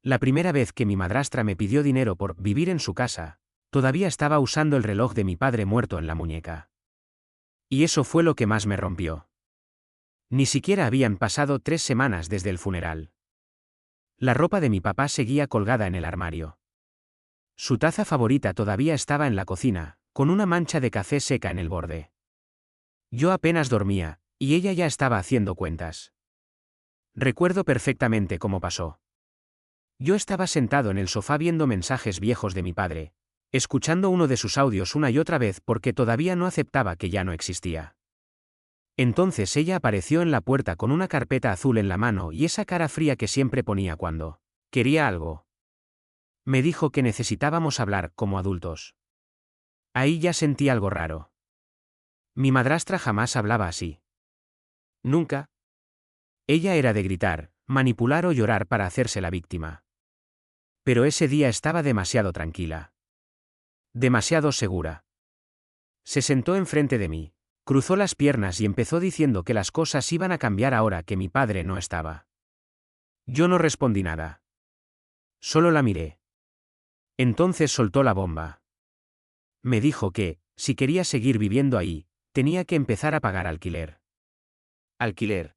La primera vez que mi madrastra me pidió dinero por vivir en su casa, todavía estaba usando el reloj de mi padre muerto en la muñeca. Y eso fue lo que más me rompió. Ni siquiera habían pasado 3 semanas desde el funeral. La ropa de mi papá seguía colgada en el armario. Su taza favorita todavía estaba en la cocina, con una mancha de café seca en el borde. Yo apenas dormía, y ella ya estaba haciendo cuentas. Recuerdo perfectamente cómo pasó. Yo estaba sentado en el sofá viendo mensajes viejos de mi padre, escuchando uno de sus audios una y otra vez porque todavía no aceptaba que ya no existía. Entonces ella apareció en la puerta con una carpeta azul en la mano y esa cara fría que siempre ponía cuando quería algo. Me dijo que necesitábamos hablar como adultos. Ahí ya sentí algo raro. Mi madrastra jamás hablaba así. Nunca. Ella era de gritar, manipular o llorar para hacerse la víctima. Pero ese día estaba demasiado tranquila. Demasiado segura. Se sentó enfrente de mí, cruzó las piernas y empezó diciendo que las cosas iban a cambiar ahora que mi padre no estaba. Yo no respondí nada. Solo la miré. Entonces soltó la bomba. Me dijo que, si quería seguir viviendo ahí, tenía que empezar a pagar alquiler. ¿Alquiler?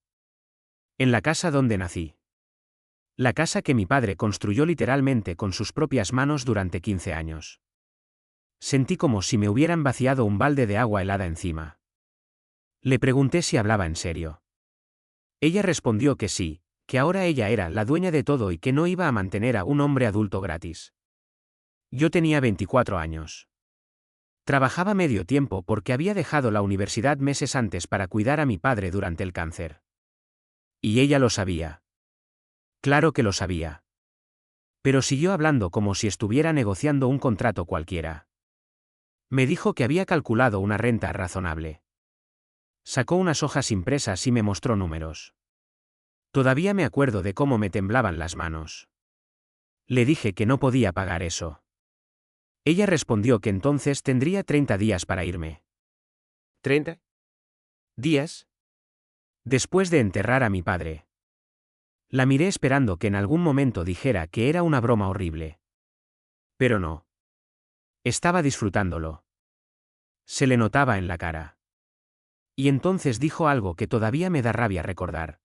En la casa donde nací. La casa que mi padre construyó literalmente con sus propias manos durante 15 años. Sentí como si me hubieran vaciado un balde de agua helada encima. Le pregunté si hablaba en serio. Ella respondió que sí, que ahora ella era la dueña de todo y que no iba a mantener a un hombre adulto gratis. Yo tenía 24 años. Trabajaba medio tiempo porque había dejado la universidad meses antes para cuidar a mi padre durante el cáncer. Y ella lo sabía. Claro que lo sabía. Pero siguió hablando como si estuviera negociando un contrato cualquiera. Me dijo que había calculado una renta razonable. Sacó unas hojas impresas y me mostró números. Todavía me acuerdo de cómo me temblaban las manos. Le dije que no podía pagar eso. Ella respondió que entonces tendría 30 días para irme. ¿30 días? Después de enterrar a mi padre. La miré esperando que en algún momento dijera que era una broma horrible. Pero no. Estaba disfrutándolo. Se le notaba en la cara. Y entonces dijo algo que todavía me da rabia recordar.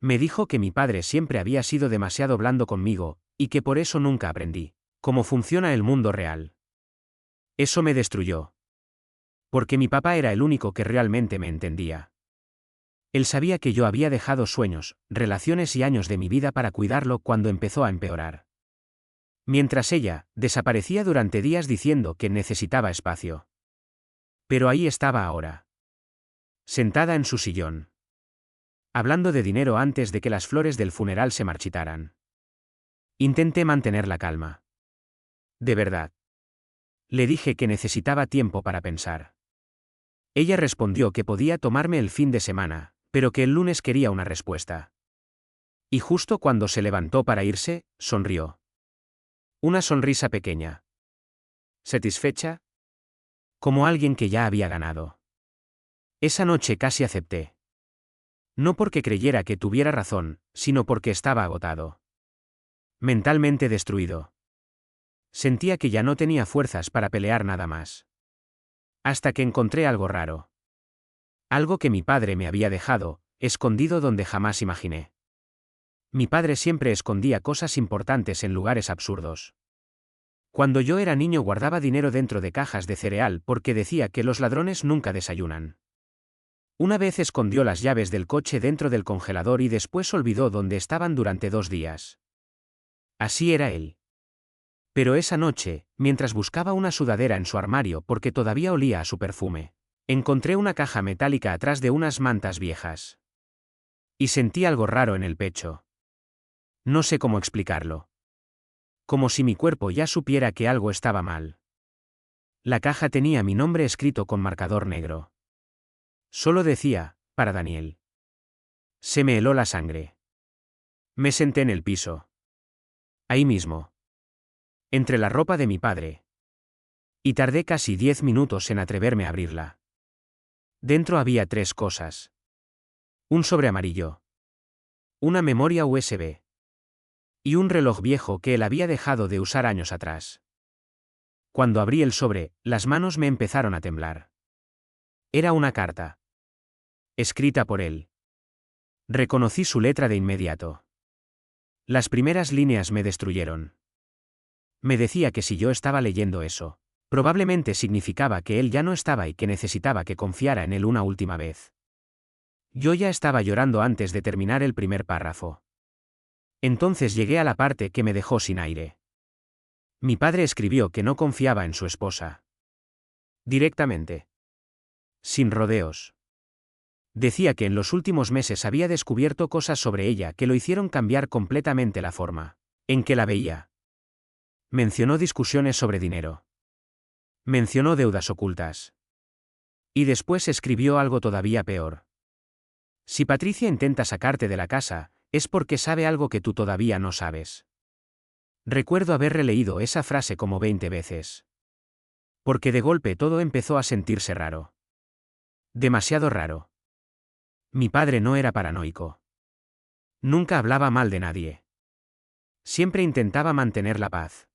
Me dijo que mi padre siempre había sido demasiado blando conmigo, y que por eso nunca aprendí cómo funciona el mundo real. Eso me destruyó. Porque mi papá era el único que realmente me entendía. Él sabía que yo había dejado sueños, relaciones y años de mi vida para cuidarlo cuando empezó a empeorar. Mientras ella, desaparecía durante días diciendo que necesitaba espacio. Pero ahí estaba ahora. Sentada en su sillón. Hablando de dinero antes de que las flores del funeral se marchitaran. Intenté mantener la calma. De verdad. Le dije que necesitaba tiempo para pensar. Ella respondió que podía tomarme el fin de semana, pero que el lunes quería una respuesta. Y justo cuando se levantó para irse, sonrió. Una sonrisa pequeña. ¿Satisfecha? Como alguien que ya había ganado. Esa noche casi acepté. No porque creyera que tuviera razón, sino porque estaba agotado. Mentalmente destruido. Sentía que ya no tenía fuerzas para pelear nada más. Hasta que encontré algo raro. Algo que mi padre me había dejado, escondido donde jamás imaginé. Mi padre siempre escondía cosas importantes en lugares absurdos. Cuando yo era niño guardaba dinero dentro de cajas de cereal porque decía que los ladrones nunca desayunan. Una vez escondió las llaves del coche dentro del congelador y después olvidó dónde estaban durante 2 días. Así era él. Pero esa noche, mientras buscaba una sudadera en su armario porque todavía olía a su perfume, encontré una caja metálica atrás de unas mantas viejas. Y sentí algo raro en el pecho. No sé cómo explicarlo. Como si mi cuerpo ya supiera que algo estaba mal. La caja tenía mi nombre escrito con marcador negro. Solo decía, para Daniel. Se me heló la sangre. Me senté en el piso. Ahí mismo. Entre la ropa de mi padre. Y tardé casi 10 minutos en atreverme a abrirla. Dentro había 3 cosas. Un sobre amarillo. Una memoria USB. Y un reloj viejo que él había dejado de usar años atrás. Cuando abrí el sobre, las manos me empezaron a temblar. Era una carta. Escrita por él. Reconocí su letra de inmediato. Las primeras líneas me destruyeron. Me decía que si yo estaba leyendo eso, probablemente significaba que él ya no estaba y que necesitaba que confiara en él una última vez. Yo ya estaba llorando antes de terminar el primer párrafo. Entonces llegué a la parte que me dejó sin aire. Mi padre escribió que no confiaba en su esposa. Directamente. Sin rodeos. Decía que en los últimos meses había descubierto cosas sobre ella que lo hicieron cambiar completamente la forma en que la veía. Mencionó discusiones sobre dinero. Mencionó deudas ocultas. Y después escribió algo todavía peor. Si Patricia intenta sacarte de la casa, es porque sabe algo que tú todavía no sabes. Recuerdo haber releído esa frase como 20 veces. Porque de golpe todo empezó a sentirse raro. Demasiado raro. Mi padre no era paranoico. Nunca hablaba mal de nadie. Siempre intentaba mantener la paz.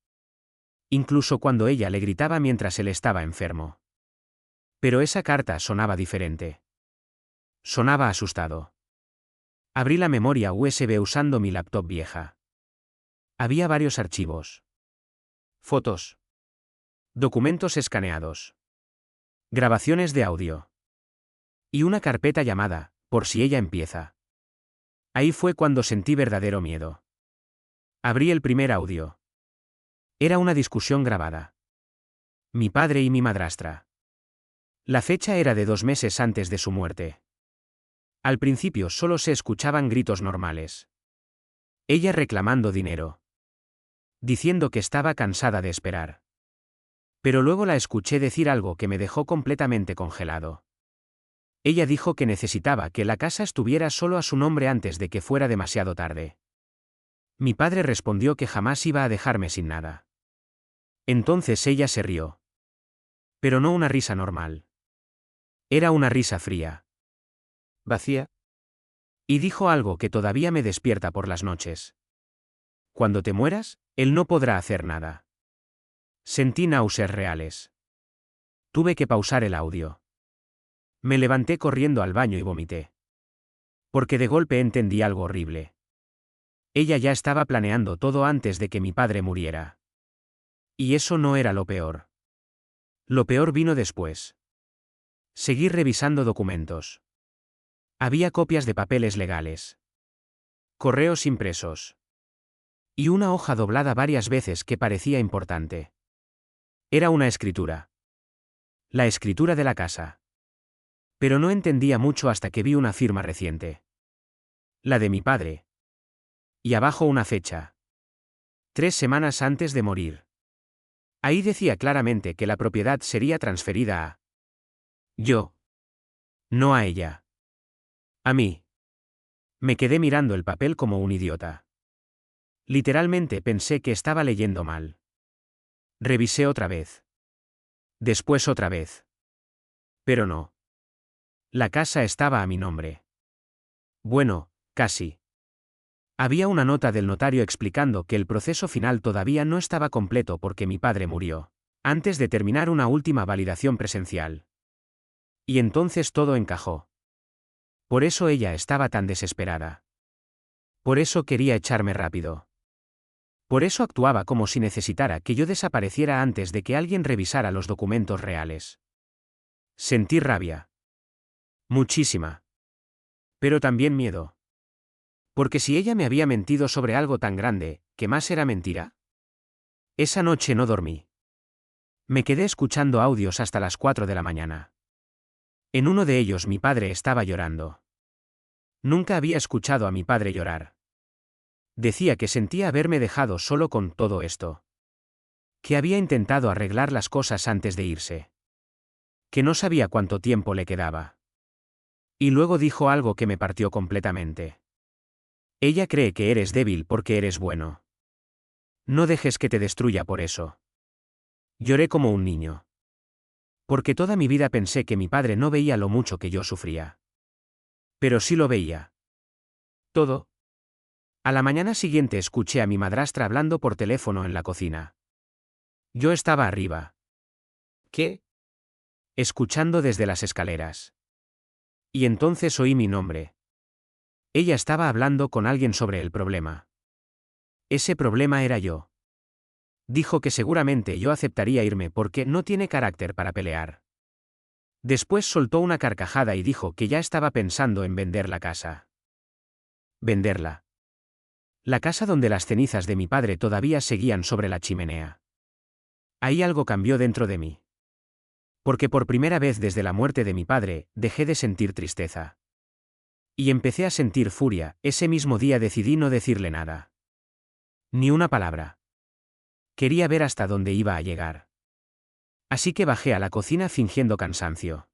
Incluso cuando ella le gritaba mientras él estaba enfermo. Pero esa carta sonaba diferente. Sonaba asustado. Abrí la memoria USB usando mi laptop vieja. Había varios archivos. Fotos. Documentos escaneados. Grabaciones de audio. Y una carpeta llamada, por si ella empieza. Ahí fue cuando sentí verdadero miedo. Abrí el primer audio. Era una discusión grabada. Mi padre y mi madrastra. La fecha era de 2 meses antes de su muerte. Al principio solo se escuchaban gritos normales. Ella reclamando dinero. Diciendo que estaba cansada de esperar. Pero luego la escuché decir algo que me dejó completamente congelado. Ella dijo que necesitaba que la casa estuviera solo a su nombre antes de que fuera demasiado tarde. Mi padre respondió que jamás iba a dejarme sin nada. Entonces ella se rió. Pero no una risa normal. Era una risa fría. Vacía. Y dijo algo que todavía me despierta por las noches. Cuando te mueras, él no podrá hacer nada. Sentí náuseas reales. Tuve que pausar el audio. Me levanté corriendo al baño y vomité. Porque de golpe entendí algo horrible. Ella ya estaba planeando todo antes de que mi padre muriera. Y eso no era lo peor. Lo peor vino después. Seguí revisando documentos. Había copias de papeles legales. Correos impresos. Y una hoja doblada varias veces que parecía importante. Era una escritura. La escritura de la casa. Pero no entendía mucho hasta que vi una firma reciente. La de mi padre. Y abajo una fecha. 3 semanas antes de morir. Ahí decía claramente que la propiedad sería transferida a yo. No a ella. A mí. Me quedé mirando el papel como un idiota. Literalmente pensé que estaba leyendo mal. Revisé otra vez. Después otra vez. Pero no. La casa estaba a mi nombre. Bueno, casi. Había una nota del notario explicando que el proceso final todavía no estaba completo porque mi padre murió, antes de terminar una última validación presencial. Y entonces todo encajó. Por eso ella estaba tan desesperada. Por eso quería echarme rápido. Por eso actuaba como si necesitara que yo desapareciera antes de que alguien revisara los documentos reales. Sentí rabia. Muchísima. Pero también miedo. Porque si ella me había mentido sobre algo tan grande, ¿qué más era mentira? Esa noche no dormí. Me quedé escuchando audios hasta las 4 de la mañana. En uno de ellos mi padre estaba llorando. Nunca había escuchado a mi padre llorar. Decía que sentía haberme dejado solo con todo esto. Que había intentado arreglar las cosas antes de irse. Que no sabía cuánto tiempo le quedaba. Y luego dijo algo que me partió completamente. Ella cree que eres débil porque eres bueno. No dejes que te destruya por eso. Lloré como un niño. Porque toda mi vida pensé que mi padre no veía lo mucho que yo sufría. Pero sí lo veía. Todo. A la mañana siguiente escuché a mi madrastra hablando por teléfono en la cocina. Yo estaba arriba. ¿Qué? Escuchando desde las escaleras. Y entonces oí mi nombre. Ella estaba hablando con alguien sobre el problema. Ese problema era yo. Dijo que seguramente yo aceptaría irme porque no tiene carácter para pelear. Después soltó una carcajada y dijo que ya estaba pensando en vender la casa. Venderla. La casa donde las cenizas de mi padre todavía seguían sobre la chimenea. Ahí algo cambió dentro de mí. Porque por primera vez desde la muerte de mi padre, dejé de sentir tristeza. Y empecé a sentir furia. Ese mismo día decidí no decirle nada. Ni una palabra. Quería ver hasta dónde iba a llegar. Así que bajé a la cocina fingiendo cansancio.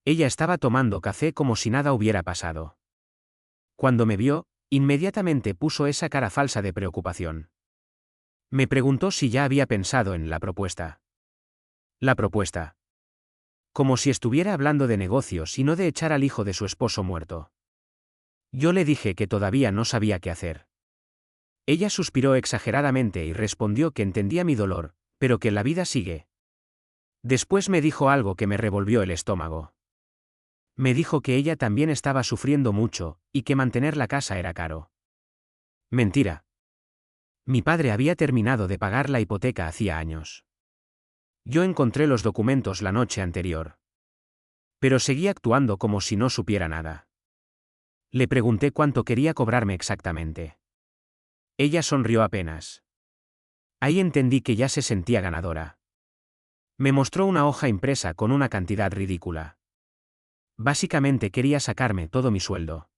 Ella estaba tomando café como si nada hubiera pasado. Cuando me vio, inmediatamente puso esa cara falsa de preocupación. Me preguntó si ya había pensado en la propuesta. La propuesta. Como si estuviera hablando de negocios y no de echar al hijo de su esposo muerto. Yo le dije que todavía no sabía qué hacer. Ella suspiró exageradamente y respondió que entendía mi dolor, pero que la vida sigue. Después me dijo algo que me revolvió el estómago. Me dijo que ella también estaba sufriendo mucho, y que mantener la casa era caro. Mentira. Mi padre había terminado de pagar la hipoteca hacía años. Yo encontré los documentos la noche anterior. Pero seguí actuando como si no supiera nada. Le pregunté cuánto quería cobrarme exactamente. Ella sonrió apenas. Ahí entendí que ya se sentía ganadora. Me mostró una hoja impresa con una cantidad ridícula. Básicamente quería sacarme todo mi sueldo.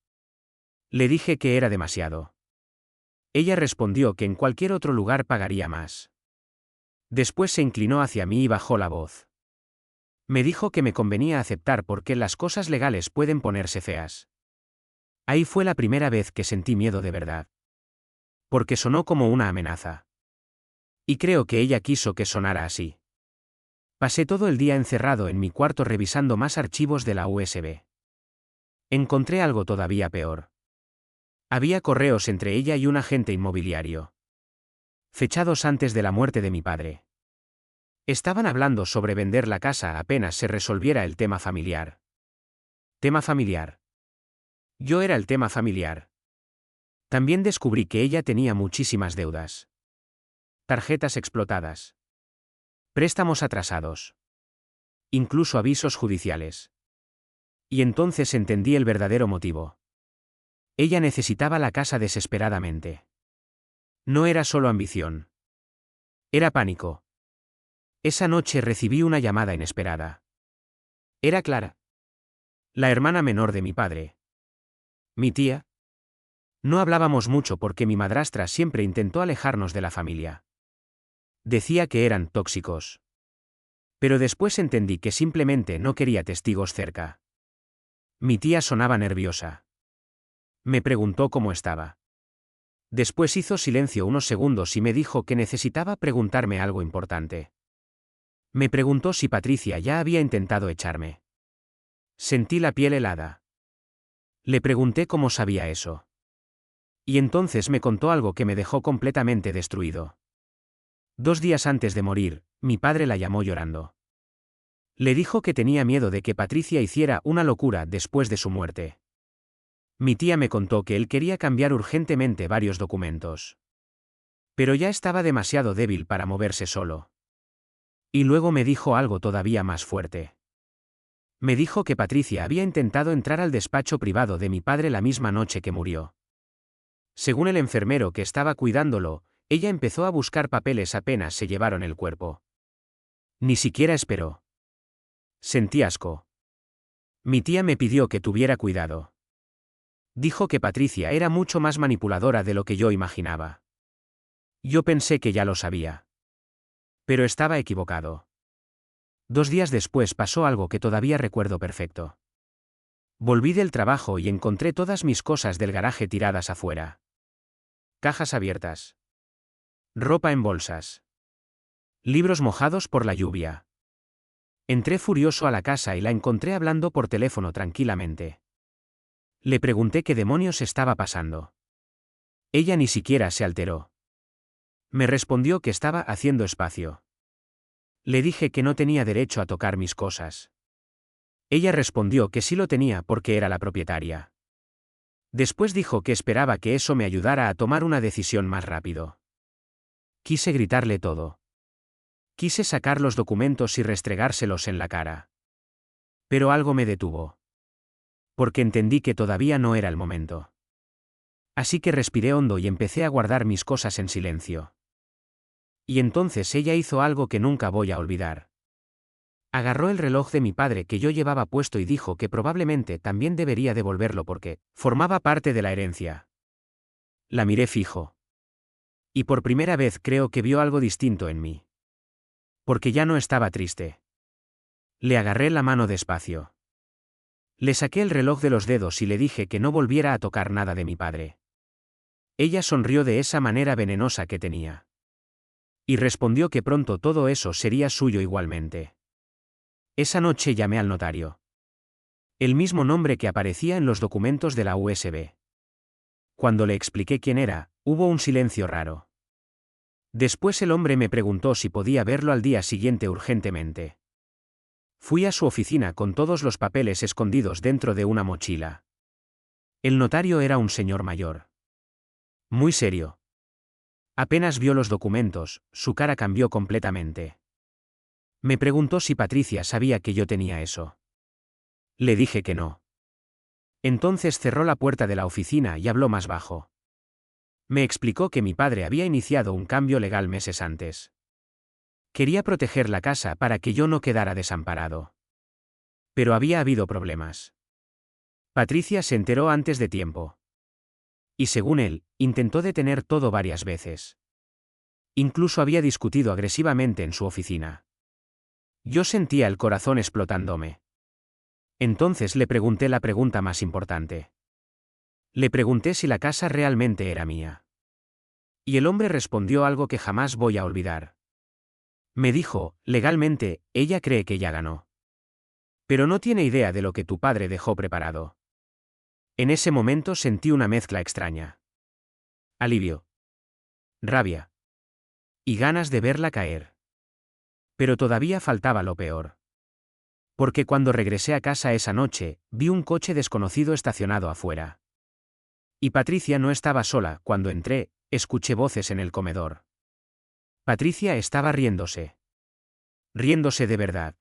Le dije que era demasiado. Ella respondió que en cualquier otro lugar pagaría más. Después se inclinó hacia mí y bajó la voz. Me dijo que me convenía aceptar porque las cosas legales pueden ponerse feas. Ahí fue la primera vez que sentí miedo de verdad. Porque sonó como una amenaza. Y creo que ella quiso que sonara así. Pasé todo el día encerrado en mi cuarto revisando más archivos de la USB. Encontré algo todavía peor. Había correos entre ella y un agente inmobiliario. Fechados antes de la muerte de mi padre. Estaban hablando sobre vender la casa apenas se resolviera el tema familiar. Tema familiar. Yo era el tema familiar. También descubrí que ella tenía muchísimas deudas. Tarjetas explotadas. Préstamos atrasados. Incluso avisos judiciales. Y entonces entendí el verdadero motivo. Ella necesitaba la casa desesperadamente. No era solo ambición. Era pánico. Esa noche recibí una llamada inesperada. Era Clara. La hermana menor de mi padre. Mi tía. No hablábamos mucho porque mi madrastra siempre intentó alejarnos de la familia. Decía que eran tóxicos. Pero después entendí que simplemente no quería testigos cerca. Mi tía sonaba nerviosa. Me preguntó cómo estaba. Después hizo silencio unos segundos y me dijo que necesitaba preguntarme algo importante. Me preguntó si Patricia ya había intentado echarme. Sentí la piel helada. Le pregunté cómo sabía eso. Y entonces me contó algo que me dejó completamente destruido. 2 días antes de morir, mi padre la llamó llorando. Le dijo que tenía miedo de que Patricia hiciera una locura después de su muerte. Mi tía me contó que él quería cambiar urgentemente varios documentos. Pero ya estaba demasiado débil para moverse solo. Y luego me dijo algo todavía más fuerte. Me dijo que Patricia había intentado entrar al despacho privado de mi padre la misma noche que murió. Según el enfermero que estaba cuidándolo, ella empezó a buscar papeles apenas se llevaron el cuerpo. Ni siquiera esperó. Sentí asco. Mi tía me pidió que tuviera cuidado. Dijo que Patricia era mucho más manipuladora de lo que yo imaginaba. Yo pensé que ya lo sabía. Pero estaba equivocado. 2 días después pasó algo que todavía recuerdo perfecto. Volví del trabajo y encontré todas mis cosas del garaje tiradas afuera. Cajas abiertas. Ropa en bolsas. Libros mojados por la lluvia. Entré furioso a la casa y la encontré hablando por teléfono tranquilamente. Le pregunté qué demonios estaba pasando. Ella ni siquiera se alteró. Me respondió que estaba haciendo espacio. Le dije que no tenía derecho a tocar mis cosas. Ella respondió que sí lo tenía porque era la propietaria. Después dijo que esperaba que eso me ayudara a tomar una decisión más rápido. Quise gritarle todo. Quise sacar los documentos y restregárselos en la cara. Pero algo me detuvo. Porque entendí que todavía no era el momento. Así que respiré hondo y empecé a guardar mis cosas en silencio. Y entonces ella hizo algo que nunca voy a olvidar. Agarró el reloj de mi padre que yo llevaba puesto y dijo que probablemente también debería devolverlo porque formaba parte de la herencia. La miré fijo. Y por primera vez creo que vio algo distinto en mí. Porque ya no estaba triste. Le agarré la mano despacio. Le saqué el reloj de los dedos y le dije que no volviera a tocar nada de mi padre. Ella sonrió de esa manera venenosa que tenía. Y respondió que pronto todo eso sería suyo igualmente. Esa noche llamé al notario. El mismo nombre que aparecía en los documentos de la USB. Cuando le expliqué quién era, hubo un silencio raro. Después el hombre me preguntó si podía verlo al día siguiente urgentemente. Fui a su oficina con todos los papeles escondidos dentro de una mochila. El notario era un señor mayor. Muy serio. Apenas vio los documentos, su cara cambió completamente. Me preguntó si Patricia sabía que yo tenía eso. Le dije que no. Entonces cerró la puerta de la oficina y habló más bajo. Me explicó que mi padre había iniciado un cambio legal meses antes. Quería proteger la casa para que yo no quedara desamparado. Pero había habido problemas. Patricia se enteró antes de tiempo. Y según él, intentó detener todo varias veces. Incluso había discutido agresivamente en su oficina. Yo sentía el corazón explotándome. Entonces le pregunté la pregunta más importante. Le pregunté si la casa realmente era mía. Y el hombre respondió algo que jamás voy a olvidar. Me dijo, legalmente, ella cree que ya ganó. Pero no tiene idea de lo que tu padre dejó preparado. En ese momento sentí una mezcla extraña. Alivio. Rabia. Y ganas de verla caer. Pero todavía faltaba lo peor. Porque cuando regresé a casa esa noche, vi un coche desconocido estacionado afuera. Y Patricia no estaba sola. Cuando entré, escuché voces en el comedor. Patricia estaba riéndose. Riéndose de verdad.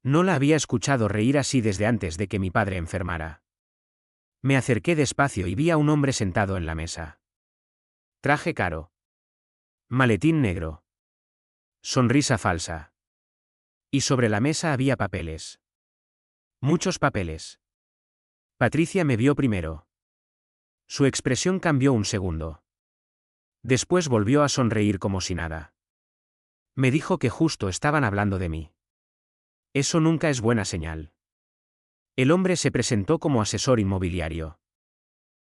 No la había escuchado reír así desde antes de que mi padre enfermara. Me acerqué despacio y vi a un hombre sentado en la mesa. Traje caro. Maletín negro. Sonrisa falsa. Y sobre la mesa había papeles. Muchos papeles. Patricia me vio primero. Su expresión cambió un segundo. Después volvió a sonreír como si nada. Me dijo que justo estaban hablando de mí. Eso nunca es buena señal. El hombre se presentó como asesor inmobiliario.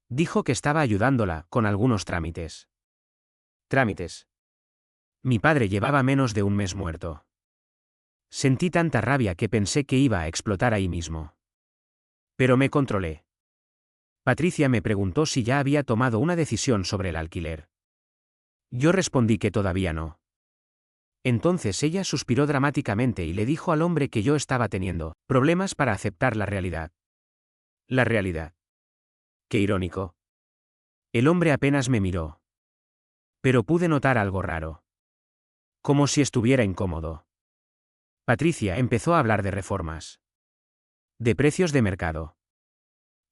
Dijo que estaba ayudándola con algunos trámites. Trámites. Mi padre llevaba menos de un mes muerto. Sentí tanta rabia que pensé que iba a explotar ahí mismo. Pero me controlé. Patricia me preguntó si ya había tomado una decisión sobre el alquiler. Yo respondí que todavía no. Entonces ella suspiró dramáticamente y le dijo al hombre que yo estaba teniendo problemas para aceptar la realidad. La realidad. Qué irónico. El hombre apenas me miró. Pero pude notar algo raro. Como si estuviera incómodo. Patricia empezó a hablar de reformas. De precios de mercado.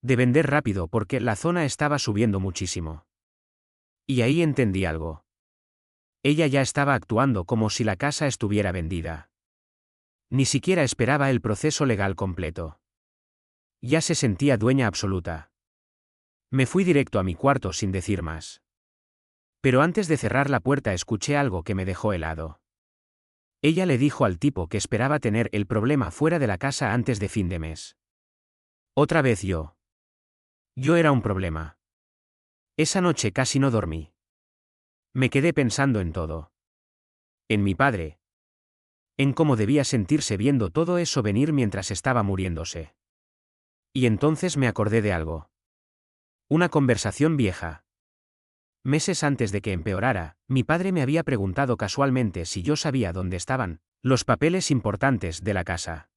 De vender rápido porque la zona estaba subiendo muchísimo. Y ahí entendí algo. Ella ya estaba actuando como si la casa estuviera vendida. Ni siquiera esperaba el proceso legal completo. Ya se sentía dueña absoluta. Me fui directo a mi cuarto sin decir más. Pero antes de cerrar la puerta escuché algo que me dejó helado. Ella le dijo al tipo que esperaba tener el problema fuera de la casa antes de fin de mes. Otra vez yo. Yo era un problema. Esa noche casi no dormí. Me quedé pensando en todo. En mi padre. En cómo debía sentirse viendo todo eso venir mientras estaba muriéndose. Y entonces me acordé de algo. Una conversación vieja. Meses antes de que empeorara, mi padre me había preguntado casualmente si yo sabía dónde estaban los papeles importantes de la casa.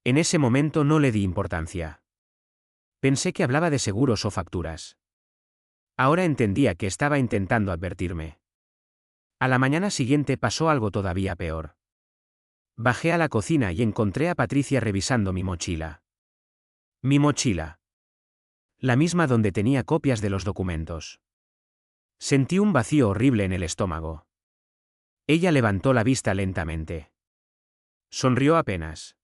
En ese momento no le di importancia. Pensé que hablaba de seguros o facturas. Ahora entendía que estaba intentando advertirme. A la mañana siguiente pasó algo todavía peor. Bajé a la cocina y encontré a Patricia revisando mi mochila. Mi mochila. La misma donde tenía copias de los documentos. Sentí un vacío horrible en el estómago. Ella levantó la vista lentamente. Sonrió apenas.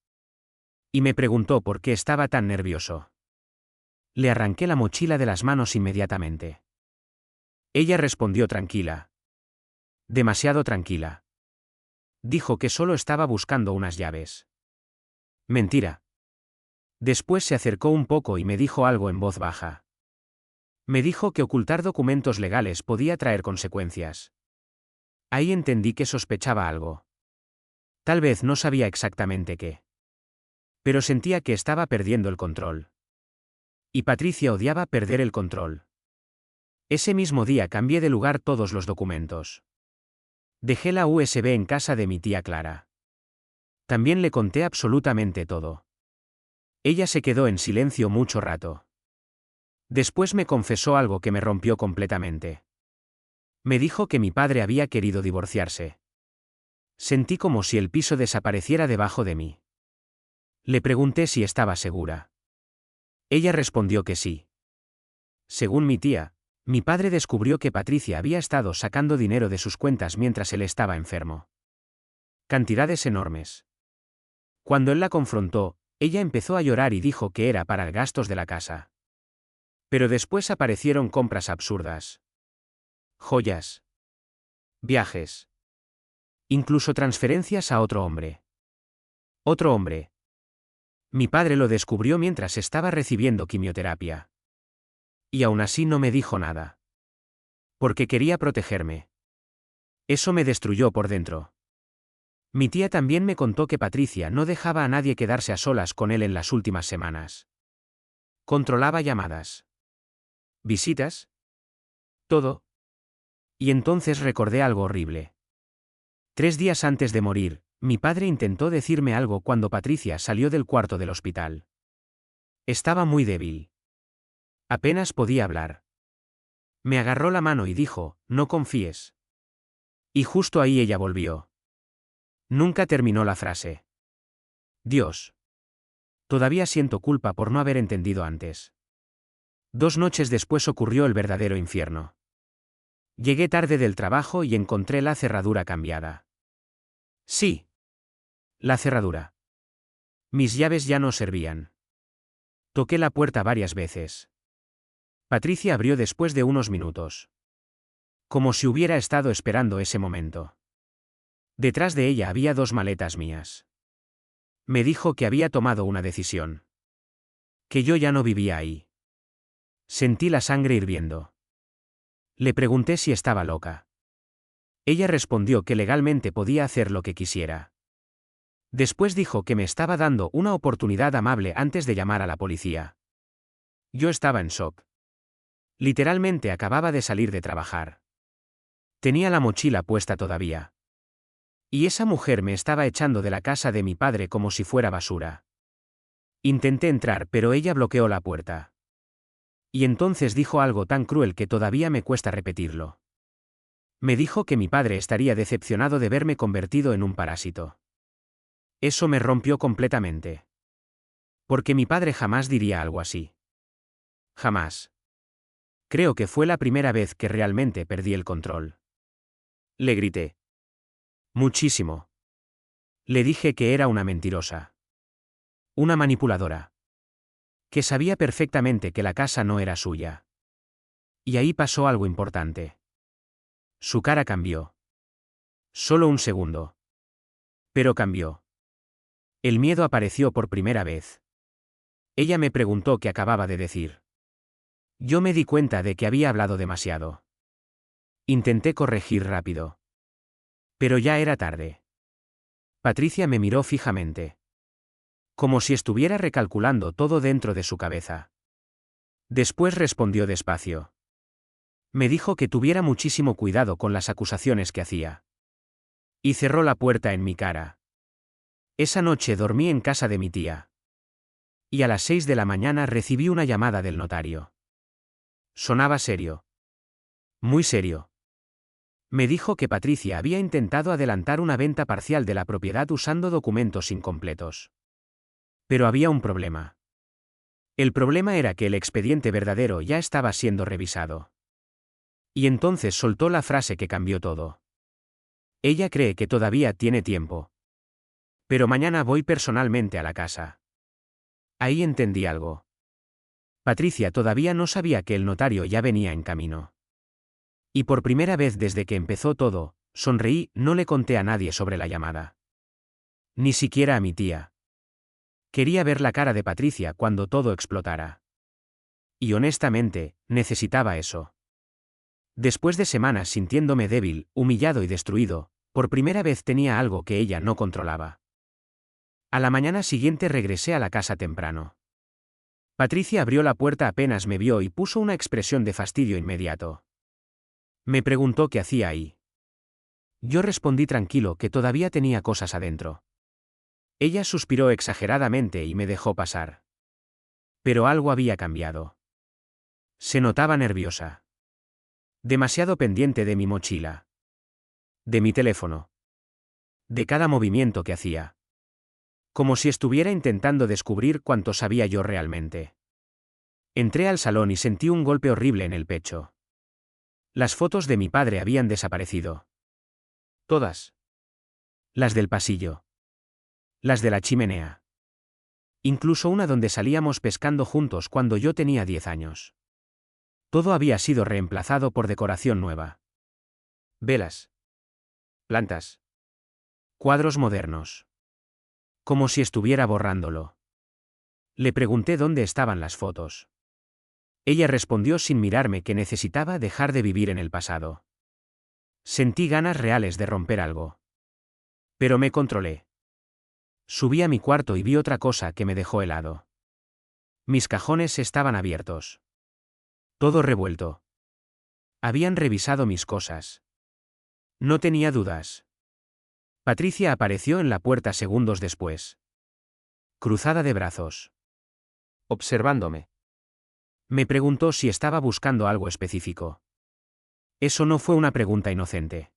Y me preguntó por qué estaba tan nervioso. Le arranqué la mochila de las manos inmediatamente. Ella respondió tranquila. Demasiado tranquila. Dijo que solo estaba buscando unas llaves. Mentira. Después se acercó un poco y me dijo algo en voz baja. Me dijo que ocultar documentos legales podía traer consecuencias. Ahí entendí que sospechaba algo. Tal vez no sabía exactamente qué. Pero sentía que estaba perdiendo el control. Y Patricia odiaba perder el control. Ese mismo día cambié de lugar todos los documentos. Dejé la USB en casa de mi tía Clara. También le conté absolutamente todo. Ella se quedó en silencio mucho rato. Después me confesó algo que me rompió completamente. Me dijo que mi padre había querido divorciarse. Sentí como si el piso desapareciera debajo de mí. Le pregunté si estaba segura. Ella respondió que sí. Según mi tía, mi padre descubrió que Patricia había estado sacando dinero de sus cuentas mientras él estaba enfermo. Cantidades enormes. Cuando él la confrontó, ella empezó a llorar y dijo que era para gastos de la casa. Pero después aparecieron compras absurdas. Joyas. Viajes. Incluso transferencias a otro hombre. Otro hombre. Mi padre lo descubrió mientras estaba recibiendo quimioterapia. Y aún así no me dijo nada. Porque quería protegerme. Eso me destruyó por dentro. Mi tía también me contó que Patricia no dejaba a nadie quedarse a solas con él en las últimas semanas. Controlaba llamadas. Visitas. Todo. Y entonces recordé algo horrible. 3 días antes de morir, mi padre intentó decirme algo cuando Patricia salió del cuarto del hospital. Estaba muy débil. Apenas podía hablar. Me agarró la mano y dijo, no confíes. Y justo ahí ella volvió. Nunca terminó la frase. Dios. Todavía siento culpa por no haber entendido antes. 2 noches después ocurrió el verdadero infierno. Llegué tarde del trabajo y encontré la cerradura cambiada. Sí. La cerradura. Mis llaves ya no servían. Toqué la puerta varias veces. Patricia abrió después de unos minutos. Como si hubiera estado esperando ese momento. Detrás de ella había 2 maletas mías. Me dijo que había tomado una decisión. Que yo ya no vivía ahí. Sentí la sangre hirviendo. Le pregunté si estaba loca. Ella respondió que legalmente podía hacer lo que quisiera. Después dijo que me estaba dando una oportunidad amable antes de llamar a la policía. Yo estaba en shock. Literalmente acababa de salir de trabajar. Tenía la mochila puesta todavía. Y esa mujer me estaba echando de la casa de mi padre como si fuera basura. Intenté entrar, pero ella bloqueó la puerta. Y entonces dijo algo tan cruel que todavía me cuesta repetirlo. Me dijo que mi padre estaría decepcionado de verme convertido en un parásito. Eso me rompió completamente. Porque mi padre jamás diría algo así. Jamás. Creo que fue la primera vez que realmente perdí el control. Le grité. Muchísimo. Le dije que era una mentirosa. Una manipuladora. Que sabía perfectamente que la casa no era suya. Y ahí pasó algo importante. Su cara cambió. Solo un segundo. Pero cambió. El miedo apareció por primera vez. Ella me preguntó qué acababa de decir. Yo me di cuenta de que había hablado demasiado. Intenté corregir rápido. Pero ya era tarde. Patricia me miró fijamente. Como si estuviera recalculando todo dentro de su cabeza. Después respondió despacio. Me dijo que tuviera muchísimo cuidado con las acusaciones que hacía. Y cerró la puerta en mi cara. Esa noche dormí en casa de mi tía. Y a las 6 de la mañana recibí una llamada del notario. Sonaba serio. Muy serio. Me dijo que Patricia había intentado adelantar una venta parcial de la propiedad usando documentos incompletos. Pero había un problema. El problema era que el expediente verdadero ya estaba siendo revisado. Y entonces soltó la frase que cambió todo. Ella cree que todavía tiene tiempo. Pero mañana voy personalmente a la casa. Ahí entendí algo. Patricia todavía no sabía que el notario ya venía en camino. Y por primera vez desde que empezó todo, sonreí, no le conté a nadie sobre la llamada. Ni siquiera a mi tía. Quería ver la cara de Patricia cuando todo explotara. Y honestamente, necesitaba eso. Después de semanas sintiéndome débil, humillado y destruido, por primera vez tenía algo que ella no controlaba. A la mañana siguiente regresé a la casa temprano. Patricia abrió la puerta apenas me vio y puso una expresión de fastidio inmediato. Me preguntó qué hacía ahí. Yo respondí tranquilo que todavía tenía cosas adentro. Ella suspiró exageradamente y me dejó pasar. Pero algo había cambiado. Se notaba nerviosa. Demasiado pendiente de mi mochila. De mi teléfono. De cada movimiento que hacía. Como si estuviera intentando descubrir cuánto sabía yo realmente. Entré al salón y sentí un golpe horrible en el pecho. Las fotos de mi padre habían desaparecido. Todas. Las del pasillo. Las de la chimenea. Incluso una donde salíamos pescando juntos cuando yo tenía 10 años. Todo había sido reemplazado por decoración nueva. Velas. Plantas. Cuadros modernos. Como si estuviera borrándolo. Le pregunté dónde estaban las fotos. Ella respondió sin mirarme que necesitaba dejar de vivir en el pasado. Sentí ganas reales de romper algo. Pero me controlé. Subí a mi cuarto y vi otra cosa que me dejó helado. Mis cajones estaban abiertos. Todo revuelto. Habían revisado mis cosas. No tenía dudas. Patricia apareció en la puerta segundos después. Cruzada de brazos. Observándome. Me preguntó si estaba buscando algo específico. Eso no fue una pregunta inocente.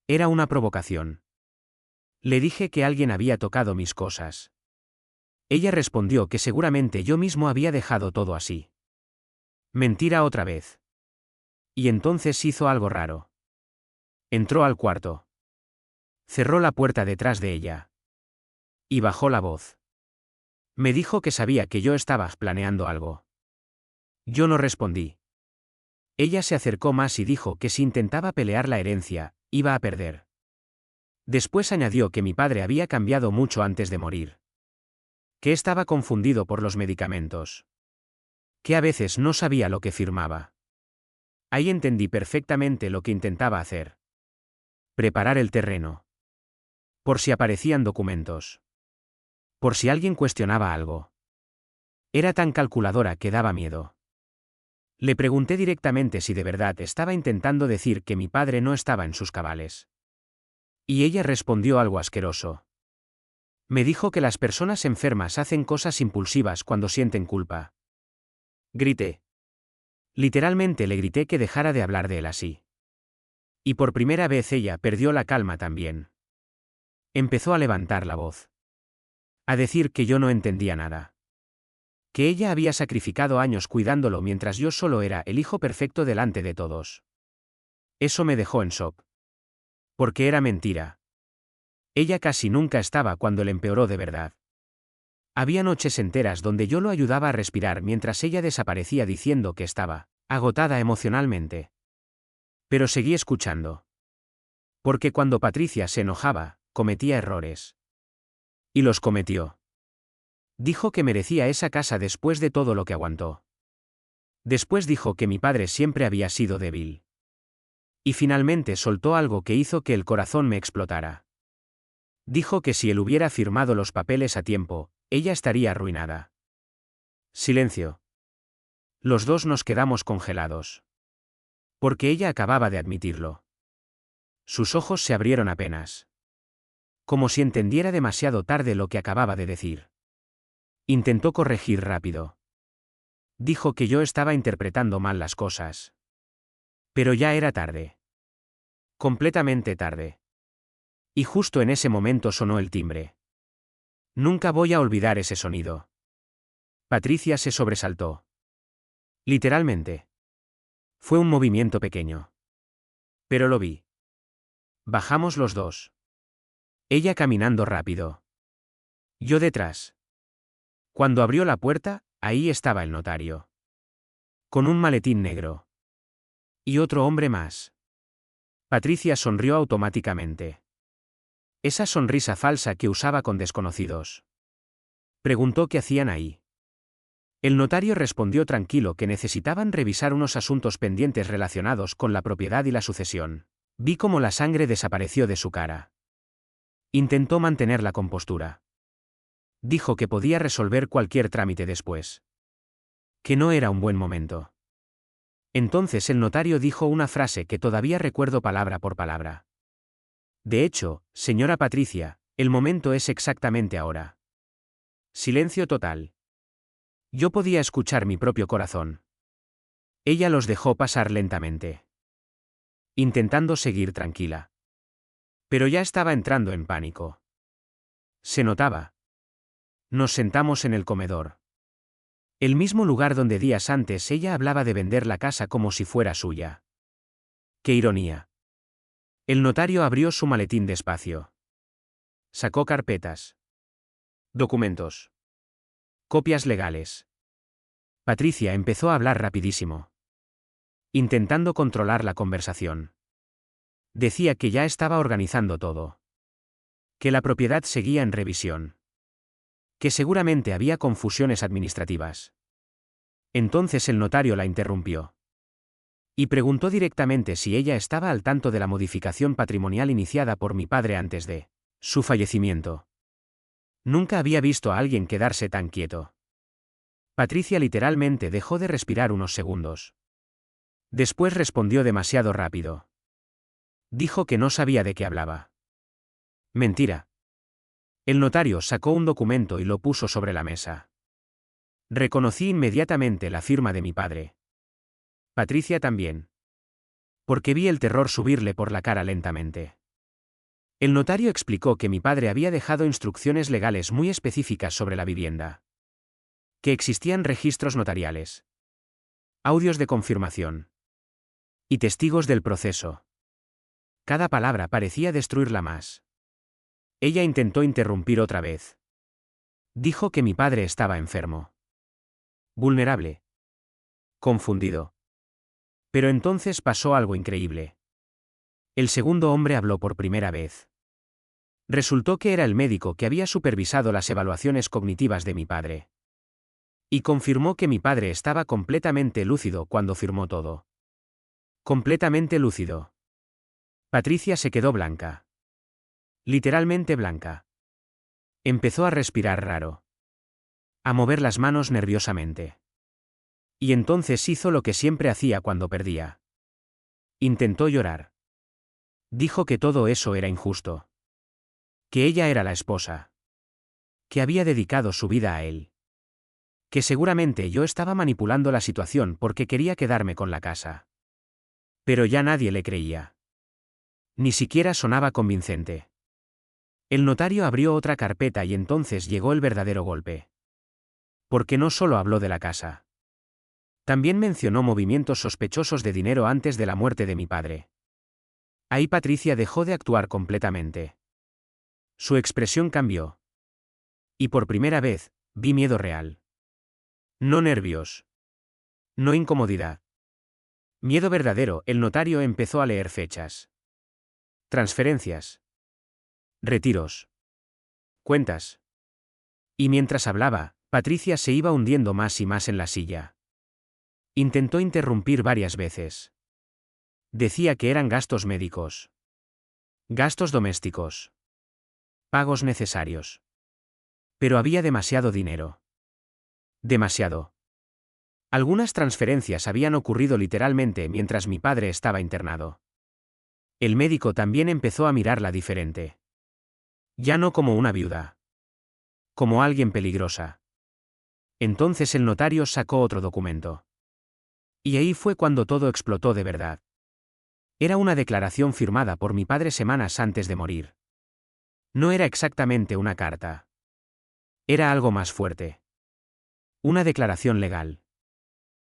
Era una provocación. Le dije que alguien había tocado mis cosas. Ella respondió que seguramente yo mismo había dejado todo así. Mentira otra vez. Y entonces hizo algo raro. Entró al cuarto. Cerró la puerta detrás de ella. Y bajó la voz. Me dijo que sabía que yo estaba planeando algo. Yo no respondí. Ella se acercó más y dijo que si intentaba pelear la herencia, iba a perder. Después añadió que mi padre había cambiado mucho antes de morir. Que estaba confundido por los medicamentos. Que a veces no sabía lo que firmaba. Ahí entendí perfectamente lo que intentaba hacer. Preparar el terreno. Por si aparecían documentos. Por si alguien cuestionaba algo. Era tan calculadora que daba miedo. Le pregunté directamente si de verdad estaba intentando decir que mi padre no estaba en sus cabales. Y ella respondió algo asqueroso. Me dijo que las personas enfermas hacen cosas impulsivas cuando sienten culpa. Grité. Literalmente le grité que dejara de hablar de él así. Y por primera vez ella perdió la calma también. Empezó a levantar la voz. A decir que yo no entendía nada. Que ella había sacrificado años cuidándolo mientras yo solo era el hijo perfecto delante de todos. Eso me dejó en shock. Porque era mentira. Ella casi nunca estaba cuando le empeoró de verdad. Había noches enteras donde yo lo ayudaba a respirar mientras ella desaparecía diciendo que estaba agotada emocionalmente. Pero seguí escuchando. Porque cuando Patricia se enojaba, cometía errores. Y los cometió. Dijo que merecía esa casa después de todo lo que aguantó. Después dijo que mi padre siempre había sido débil. Y finalmente soltó algo que hizo que el corazón me explotara. Dijo que si él hubiera firmado los papeles a tiempo, ella estaría arruinada. Silencio. Los dos nos quedamos congelados. Porque ella acababa de admitirlo. Sus ojos se abrieron apenas. Como si entendiera demasiado tarde lo que acababa de decir. Intentó corregir rápido. Dijo que yo estaba interpretando mal las cosas. Pero ya era tarde. Completamente tarde. Y justo en ese momento sonó el timbre. Nunca voy a olvidar ese sonido. Patricia se sobresaltó. Literalmente. Fue un movimiento pequeño. Pero lo vi. Bajamos los dos. Ella caminando rápido. Yo detrás. Cuando abrió la puerta, ahí estaba el notario. Con un maletín negro. Y otro hombre más. Patricia sonrió automáticamente. Esa sonrisa falsa que usaba con desconocidos. Preguntó qué hacían ahí. El notario respondió tranquilo que necesitaban revisar unos asuntos pendientes relacionados con la propiedad y la sucesión. Vi cómo la sangre desapareció de su cara. Intentó mantener la compostura. Dijo que podía resolver cualquier trámite después. Que no era un buen momento. Entonces el notario dijo una frase que todavía recuerdo palabra por palabra. De hecho, señora Patricia, el momento es exactamente ahora. Silencio total. Yo podía escuchar mi propio corazón. Ella los dejó pasar lentamente. Intentando seguir tranquila. Pero ya estaba entrando en pánico. Se notaba. Nos sentamos en el comedor. El mismo lugar donde días antes ella hablaba de vender la casa como si fuera suya. ¡Qué ironía! El notario abrió su maletín despacio. Sacó carpetas. Documentos. Copias legales. Patricia empezó a hablar rapidísimo. Intentando controlar la conversación. Decía que ya estaba organizando todo. Que la propiedad seguía en revisión. Que seguramente había confusiones administrativas. Entonces el notario la interrumpió. Y preguntó directamente si ella estaba al tanto de la modificación patrimonial iniciada por mi padre antes de su fallecimiento. Nunca había visto a alguien quedarse tan quieto. Patricia literalmente dejó de respirar unos segundos. Después respondió demasiado rápido. Dijo que no sabía de qué hablaba. Mentira. El notario sacó un documento y lo puso sobre la mesa. Reconocí inmediatamente la firma de mi padre. Patricia también. Porque vi el terror subirle por la cara lentamente. El notario explicó que mi padre había dejado instrucciones legales muy específicas sobre la vivienda. Que existían registros notariales. Audios de confirmación. Y testigos del proceso. Cada palabra parecía destruirla más. Ella intentó interrumpir otra vez. Dijo que mi padre estaba enfermo. Vulnerable. Confundido. Pero entonces pasó algo increíble. El segundo hombre habló por primera vez. Resultó que era el médico que había supervisado las evaluaciones cognitivas de mi padre. Y confirmó que mi padre estaba completamente lúcido cuando firmó todo. Completamente lúcido. Patricia se quedó blanca. Literalmente blanca. Empezó a respirar raro. A mover las manos nerviosamente. Y entonces hizo lo que siempre hacía cuando perdía. Intentó llorar. Dijo que todo eso era injusto. Que ella era la esposa. Que había dedicado su vida a él. Que seguramente yo estaba manipulando la situación porque quería quedarme con la casa. Pero ya nadie le creía. Ni siquiera sonaba convincente. El notario abrió otra carpeta y entonces llegó el verdadero golpe. Porque no solo habló de la casa. También mencionó movimientos sospechosos de dinero antes de la muerte de mi padre. Ahí Patricia dejó de actuar completamente. Su expresión cambió. Y por primera vez, vi miedo real. No nervios. No incomodidad. Miedo verdadero. El notario empezó a leer fechas. Transferencias. Retiros. Cuentas. Y mientras hablaba, Patricia se iba hundiendo más y más en la silla. Intentó interrumpir varias veces. Decía que eran gastos médicos. Gastos domésticos. Pagos necesarios. Pero había demasiado dinero. Demasiado. Algunas transferencias habían ocurrido literalmente mientras mi padre estaba internado. El médico también empezó a mirarla diferente. Ya no como una viuda. Como alguien peligrosa. Entonces el notario sacó otro documento. Y ahí fue cuando todo explotó de verdad. Era una declaración firmada por mi padre semanas antes de morir. No era exactamente una carta. Era algo más fuerte. Una declaración legal.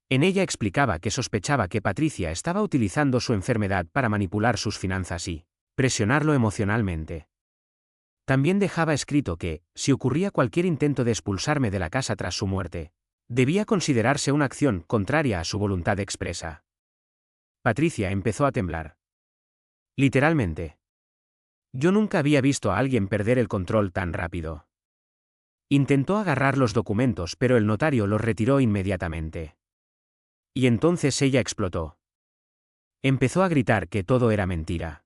En ella explicaba que sospechaba que Patricia estaba utilizando su enfermedad para manipular sus finanzas y presionarlo emocionalmente. También dejaba escrito que, si ocurría cualquier intento de expulsarme de la casa tras su muerte, debía considerarse una acción contraria a su voluntad expresa. Patricia empezó a temblar. Literalmente. Yo nunca había visto a alguien perder el control tan rápido. Intentó agarrar los documentos, pero el notario los retiró inmediatamente. Y entonces ella explotó. Empezó a gritar que todo era mentira.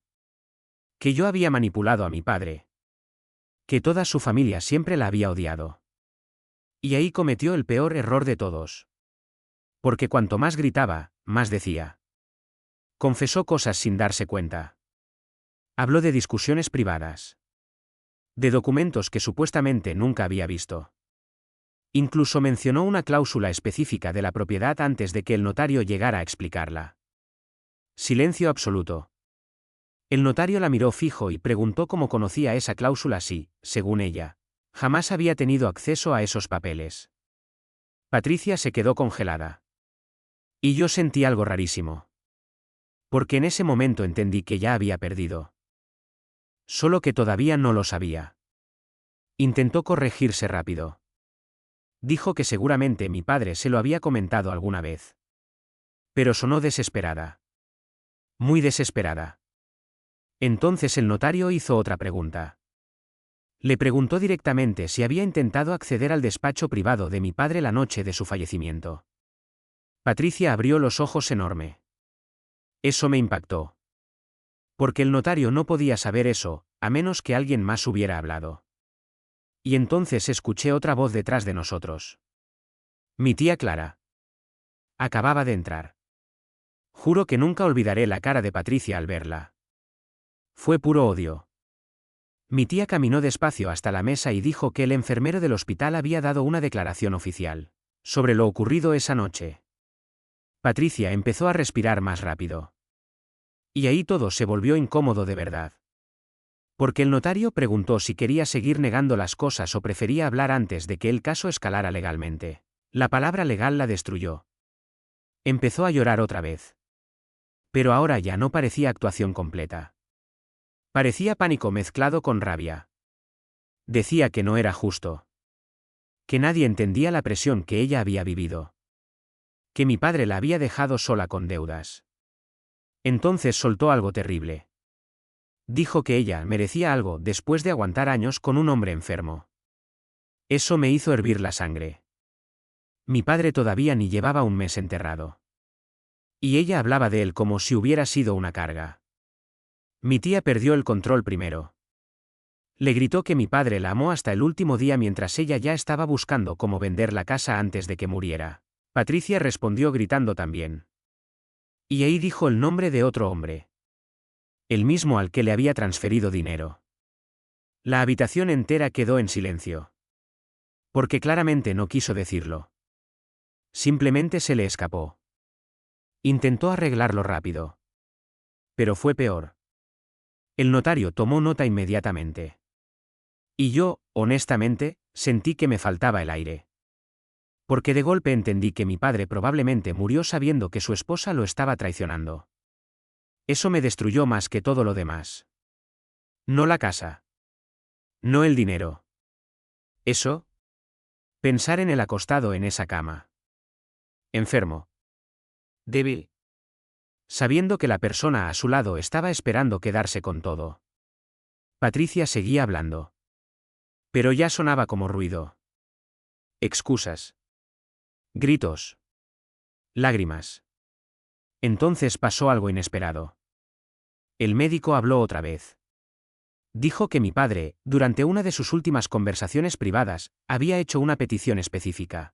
Que yo había manipulado a mi padre. Que toda su familia siempre la había odiado. Y ahí cometió el peor error de todos. Porque cuanto más gritaba, más decía. Confesó cosas sin darse cuenta. Habló de discusiones privadas. De documentos que supuestamente nunca había visto. Incluso mencionó una cláusula específica de la propiedad antes de que el notario llegara a explicarla. Silencio absoluto. El notario la miró fijo y preguntó cómo conocía esa cláusula si, según ella, jamás había tenido acceso a esos papeles. Patricia se quedó congelada. Y yo sentí algo rarísimo. Porque en ese momento entendí que ya había perdido. Solo que todavía no lo sabía. Intentó corregirse rápido. Dijo que seguramente mi padre se lo había comentado alguna vez. Pero sonó desesperada. Muy desesperada. Entonces el notario hizo otra pregunta. Le preguntó directamente si había intentado acceder al despacho privado de mi padre la noche de su fallecimiento. Patricia abrió los ojos enorme. Eso me impactó. Porque el notario no podía saber eso, a menos que alguien más hubiera hablado. Y entonces escuché otra voz detrás de nosotros. Mi tía Clara. Acababa de entrar. Juro que nunca olvidaré la cara de Patricia al verla. Fue puro odio. Mi tía caminó despacio hasta la mesa y dijo que el enfermero del hospital había dado una declaración oficial sobre lo ocurrido esa noche. Patricia empezó a respirar más rápido. Y ahí todo se volvió incómodo de verdad. Porque el notario preguntó si quería seguir negando las cosas o prefería hablar antes de que el caso escalara legalmente. La palabra legal la destruyó. Empezó a llorar otra vez. Pero ahora ya no parecía actuación completa. Parecía pánico mezclado con rabia. Decía que no era justo. Que nadie entendía la presión que ella había vivido. Que mi padre la había dejado sola con deudas. Entonces soltó algo terrible. Dijo que ella merecía algo después de aguantar años con un hombre enfermo. Eso me hizo hervir la sangre. Mi padre todavía ni llevaba un mes enterrado. Y ella hablaba de él como si hubiera sido una carga. Mi tía perdió el control primero. Le gritó que mi padre la amó hasta el último día mientras ella ya estaba buscando cómo vender la casa antes de que muriera. Patricia respondió gritando también. Y ahí dijo el nombre de otro hombre. El mismo al que le había transferido dinero. La habitación entera quedó en silencio. Porque claramente no quiso decirlo. Simplemente se le escapó. Intentó arreglarlo rápido. Pero fue peor. El notario tomó nota inmediatamente. Y yo, honestamente, sentí que me faltaba el aire. Porque de golpe entendí que mi padre probablemente murió sabiendo que su esposa lo estaba traicionando. Eso me destruyó más que todo lo demás. No la casa. No el dinero. Eso. Pensar en el acostado en esa cama. Enfermo. Débil. Sabiendo que la persona a su lado estaba esperando quedarse con todo. Patricia seguía hablando. Pero ya sonaba como ruido. Excusas. Gritos. Lágrimas. Entonces pasó algo inesperado. El médico habló otra vez. Dijo que mi padre, durante una de sus últimas conversaciones privadas, había hecho una petición específica.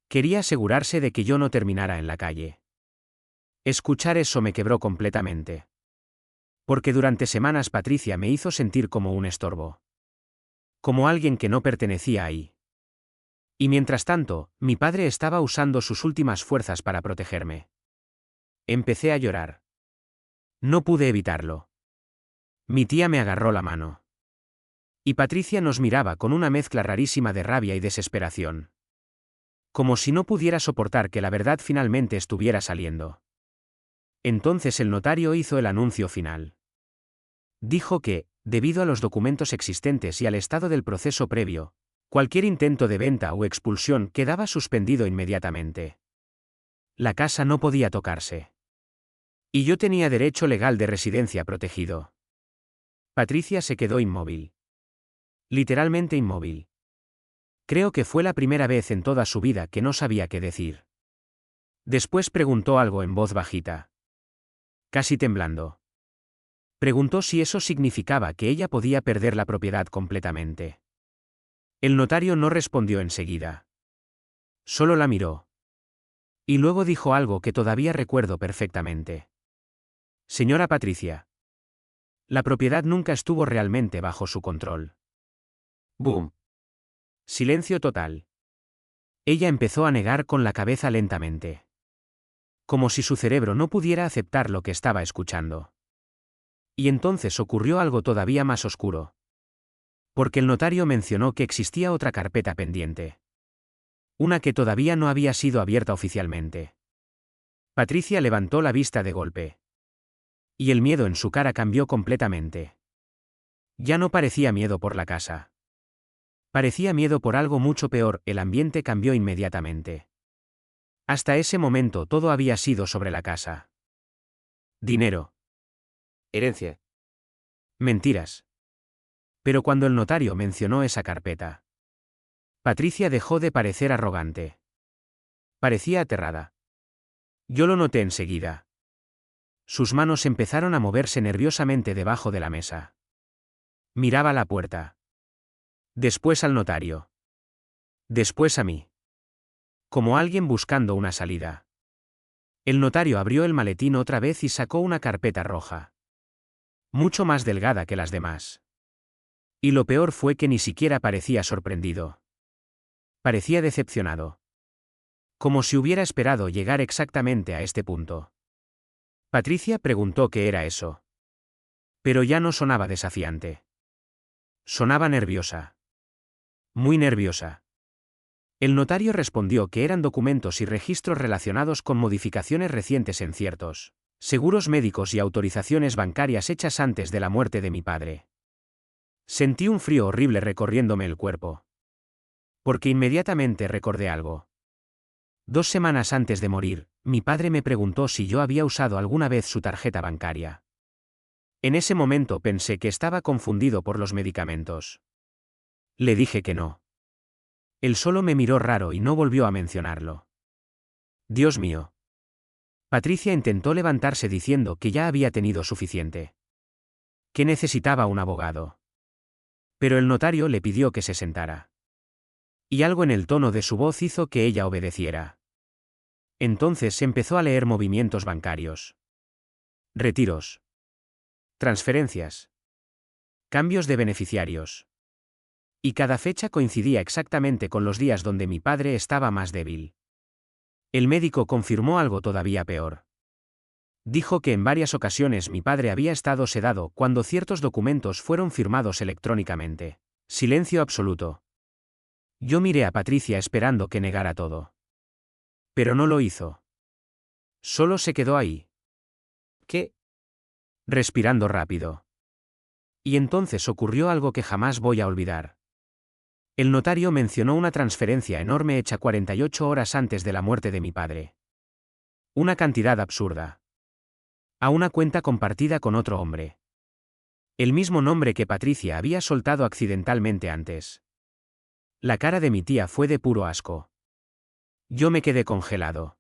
Quería asegurarse de que yo no terminara en la calle. Escuchar eso me quebró completamente. Porque durante semanas Patricia me hizo sentir como un estorbo. Como alguien que no pertenecía ahí. Y mientras tanto, mi padre estaba usando sus últimas fuerzas para protegerme. Empecé a llorar. No pude evitarlo. Mi tía me agarró la mano. Y Patricia nos miraba con una mezcla rarísima de rabia y desesperación. Como si no pudiera soportar que la verdad finalmente estuviera saliendo. Entonces el notario hizo el anuncio final. Dijo que, debido a los documentos existentes y al estado del proceso previo, cualquier intento de venta o expulsión quedaba suspendido inmediatamente. La casa no podía tocarse. Y yo tenía derecho legal de residencia protegido. Patricia se quedó inmóvil. Literalmente inmóvil. Creo que fue la primera vez en toda su vida que no sabía qué decir. Después preguntó algo en voz bajita. Casi temblando. Preguntó si eso significaba que ella podía perder la propiedad completamente. El notario no respondió enseguida. Solo la miró. Y luego dijo algo que todavía recuerdo perfectamente. Señora Patricia. La propiedad nunca estuvo realmente bajo su control. Boom. Silencio total. Ella empezó a negar con la cabeza lentamente. Como si su cerebro no pudiera aceptar lo que estaba escuchando. Y entonces ocurrió algo todavía más oscuro. Porque el notario mencionó que existía otra carpeta pendiente. Una que todavía no había sido abierta oficialmente. Patricia levantó la vista de golpe. Y el miedo en su cara cambió completamente. Ya no parecía miedo por la casa. Parecía miedo por algo mucho peor, el ambiente cambió inmediatamente. Hasta ese momento todo había sido sobre la casa. Dinero. Herencia. Mentiras. Pero cuando el notario mencionó esa carpeta, Patricia dejó de parecer arrogante. Parecía aterrada. Yo lo noté enseguida. Sus manos empezaron a moverse nerviosamente debajo de la mesa. Miraba la puerta. Después al notario. Después a mí. Como alguien buscando una salida. El notario abrió el maletín otra vez y sacó una carpeta roja. Mucho más delgada que las demás. Y lo peor fue que ni siquiera parecía sorprendido. Parecía decepcionado. Como si hubiera esperado llegar exactamente a este punto. Patricia preguntó qué era eso. Pero ya no sonaba desafiante. Sonaba nerviosa. Muy nerviosa. El notario respondió que eran documentos y registros relacionados con modificaciones recientes en ciertos seguros médicos y autorizaciones bancarias hechas antes de la muerte de mi padre. Sentí un frío horrible recorriéndome el cuerpo. Porque inmediatamente recordé algo. 2 semanas antes de morir, mi padre me preguntó si yo había usado alguna vez su tarjeta bancaria. En ese momento pensé que estaba confundido por los medicamentos. Le dije que no. Él solo me miró raro y no volvió a mencionarlo. Dios mío. Patricia intentó levantarse diciendo que ya había tenido suficiente. Que necesitaba un abogado. Pero el notario le pidió que se sentara. Y algo en el tono de su voz hizo que ella obedeciera. Entonces empezó a leer movimientos bancarios. Retiros. Transferencias. Cambios de beneficiarios. Y cada fecha coincidía exactamente con los días donde mi padre estaba más débil. El médico confirmó algo todavía peor. Dijo que en varias ocasiones mi padre había estado sedado cuando ciertos documentos fueron firmados electrónicamente. Silencio absoluto. Yo miré a Patricia esperando que negara todo. Pero no lo hizo. Solo se quedó ahí. ¿Qué? Respirando rápido. Y entonces ocurrió algo que jamás voy a olvidar. El notario mencionó una transferencia enorme hecha 48 horas antes de la muerte de mi padre. Una cantidad absurda. A una cuenta compartida con otro hombre. El mismo nombre que Patricia había soltado accidentalmente antes. La cara de mi tía fue de puro asco. Yo me quedé congelado.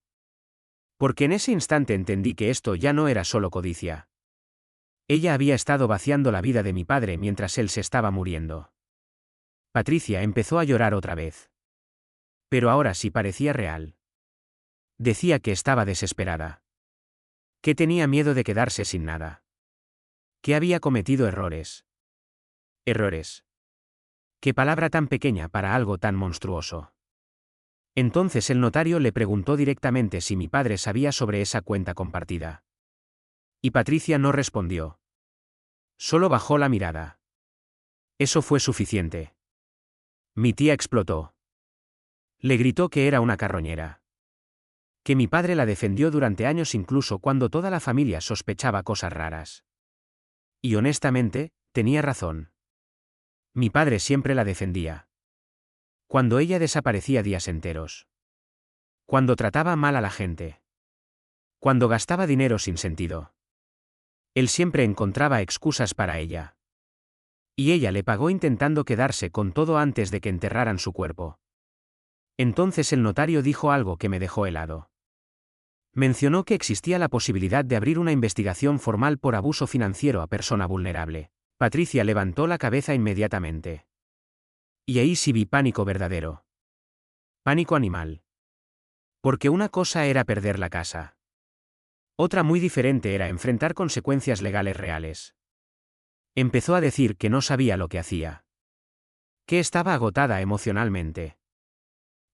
Porque en ese instante entendí que esto ya no era solo codicia. Ella había estado vaciando la vida de mi padre mientras él se estaba muriendo. Patricia empezó a llorar otra vez. Pero ahora sí parecía real. Decía que estaba desesperada. Que tenía miedo de quedarse sin nada. Que había cometido errores. Errores. Qué palabra tan pequeña para algo tan monstruoso. Entonces el notario le preguntó directamente si mi padre sabía sobre esa cuenta compartida. Y Patricia no respondió. Solo bajó la mirada. Eso fue suficiente. Mi tía explotó. Le gritó que era una carroñera. Que mi padre la defendió durante años incluso cuando toda la familia sospechaba cosas raras. Y honestamente, tenía razón. Mi padre siempre la defendía. Cuando ella desaparecía días enteros. Cuando trataba mal a la gente. Cuando gastaba dinero sin sentido. Él siempre encontraba excusas para ella. Y ella le pagó intentando quedarse con todo antes de que enterraran su cuerpo. Entonces el notario dijo algo que me dejó helado. Mencionó que existía la posibilidad de abrir una investigación formal por abuso financiero a persona vulnerable. Patricia levantó la cabeza inmediatamente. Y ahí sí vi pánico verdadero. Pánico animal. Porque una cosa era perder la casa. Otra muy diferente era enfrentar consecuencias legales reales. Empezó a decir que no sabía lo que hacía. Que estaba agotada emocionalmente.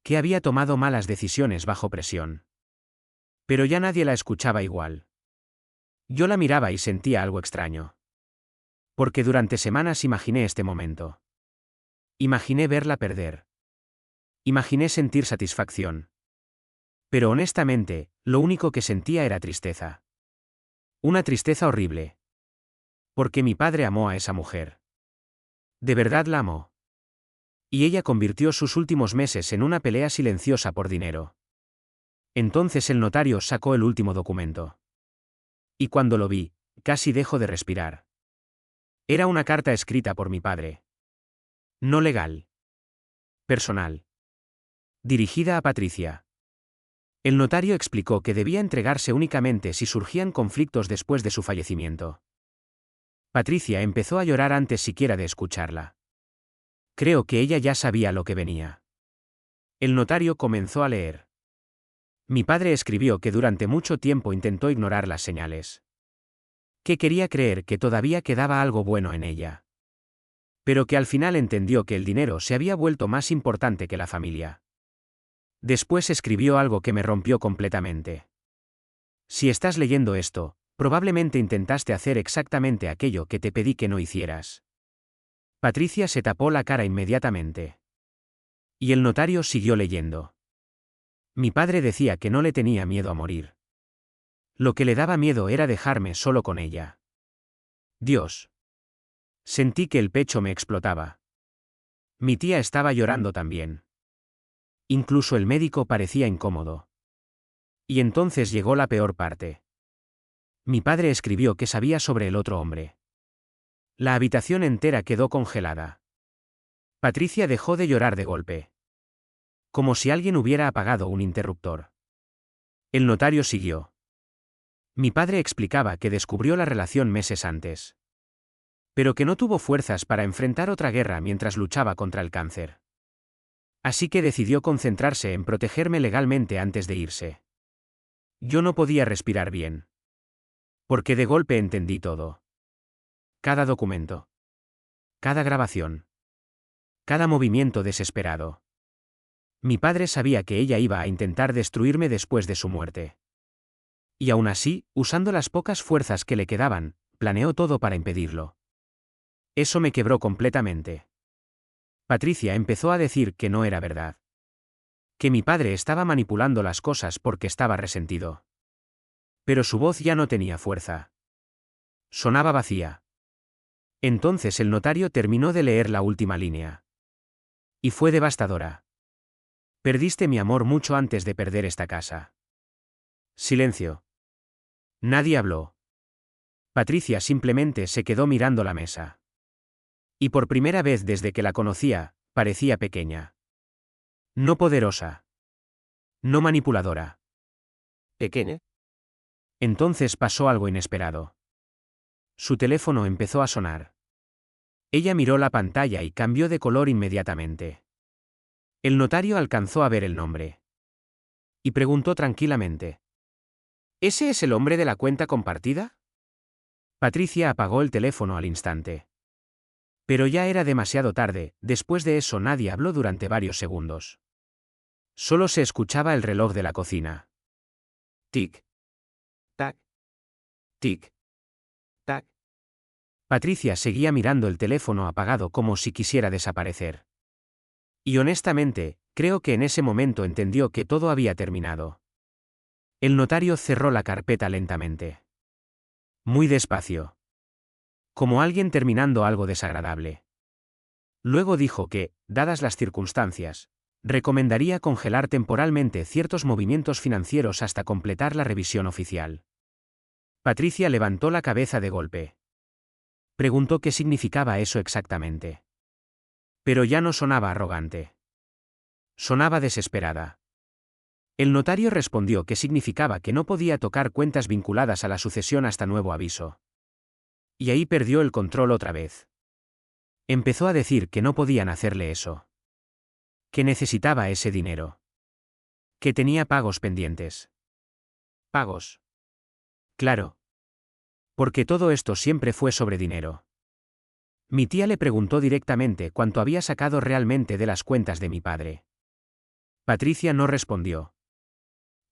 Que había tomado malas decisiones bajo presión. Pero ya nadie la escuchaba igual. Yo la miraba y sentía algo extraño. Porque durante semanas imaginé este momento. Imaginé verla perder. Imaginé sentir satisfacción. Pero honestamente, lo único que sentía era tristeza. Una tristeza horrible. Porque mi padre amó a esa mujer. De verdad la amó. Y ella convirtió sus últimos meses en una pelea silenciosa por dinero. Entonces el notario sacó el último documento. Y cuando lo vi, casi dejó de respirar. Era una carta escrita por mi padre. No legal. Personal. Dirigida a Patricia. El notario explicó que debía entregarse únicamente si surgían conflictos después de su fallecimiento. Patricia empezó a llorar antes siquiera de escucharla. Creo que ella ya sabía lo que venía. El notario comenzó a leer. Mi padre escribió que durante mucho tiempo intentó ignorar las señales. Que quería creer que todavía quedaba algo bueno en ella. Pero que al final entendió que el dinero se había vuelto más importante que la familia. Después escribió algo que me rompió completamente. Si estás leyendo esto, probablemente intentaste hacer exactamente aquello que te pedí que no hicieras. Patricia se tapó la cara inmediatamente. Y el notario siguió leyendo. Mi padre decía que no le tenía miedo a morir. Lo que le daba miedo era dejarme solo con ella. Dios. Sentí que el pecho me explotaba. Mi tía estaba llorando también. Incluso el médico parecía incómodo. Y entonces llegó la peor parte. Mi padre escribió que sabía sobre el otro hombre. La habitación entera quedó congelada. Patricia dejó de llorar de golpe. Como si alguien hubiera apagado un interruptor. El notario siguió. Mi padre explicaba que descubrió la relación meses antes. Pero que no tuvo fuerzas para enfrentar otra guerra mientras luchaba contra el cáncer. Así que decidió concentrarse en protegerme legalmente antes de irse. Yo no podía respirar bien. Porque de golpe entendí todo. Cada documento. Cada grabación. Cada movimiento desesperado. Mi padre sabía que ella iba a intentar destruirme después de su muerte. Y aún así, usando las pocas fuerzas que le quedaban, planeó todo para impedirlo. Eso me quebró completamente. Patricia empezó a decir que no era verdad. Que mi padre estaba manipulando las cosas porque estaba resentido. Pero su voz ya no tenía fuerza. Sonaba vacía. Entonces el notario terminó de leer la última línea. Y fue devastadora. Perdiste mi amor mucho antes de perder esta casa. Silencio. Nadie habló. Patricia simplemente se quedó mirando la mesa. Y por primera vez desde que la conocía, parecía pequeña. No poderosa. No manipuladora. ¿Pequeña? Entonces pasó algo inesperado. Su teléfono empezó a sonar. Ella miró la pantalla y cambió de color inmediatamente. El notario alcanzó a ver el nombre. Y preguntó tranquilamente. ¿Ese es el hombre de la cuenta compartida? Patricia apagó el teléfono al instante. Pero ya era demasiado tarde, después de eso nadie habló durante varios segundos. Solo se escuchaba el reloj de la cocina. Tic. Tac. Tic. Tac. Patricia seguía mirando el teléfono apagado como si quisiera desaparecer. Y honestamente, creo que en ese momento entendió que todo había terminado. El notario cerró la carpeta lentamente. Muy despacio. Como alguien terminando algo desagradable. Luego dijo que, dadas las circunstancias, recomendaría congelar temporalmente ciertos movimientos financieros hasta completar la revisión oficial. Patricia levantó la cabeza de golpe. Preguntó qué significaba eso exactamente. Pero ya no sonaba arrogante. Sonaba desesperada. El notario respondió que significaba que no podía tocar cuentas vinculadas a la sucesión hasta nuevo aviso. Y ahí perdió el control otra vez. Empezó a decir que no podían hacerle eso. Que necesitaba ese dinero. Que tenía pagos pendientes. Pagos. Claro. Porque todo esto siempre fue sobre dinero. Mi tía le preguntó directamente cuánto había sacado realmente de las cuentas de mi padre. Patricia no respondió.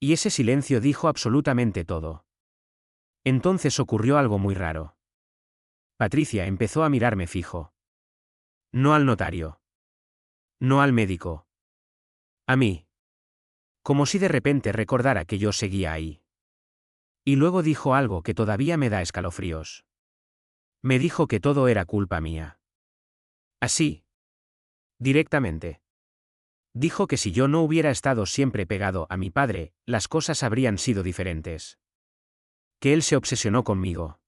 Y ese silencio dijo absolutamente todo. Entonces ocurrió algo muy raro. Patricia empezó a mirarme fijo. No al notario. No al médico. A mí. Como si de repente recordara que yo seguía ahí. Y luego dijo algo que todavía me da escalofríos. Me dijo que todo era culpa mía. Así. Directamente. Dijo que si yo no hubiera estado siempre pegado a mi padre, las cosas habrían sido diferentes. Que él se obsesionó conmigo.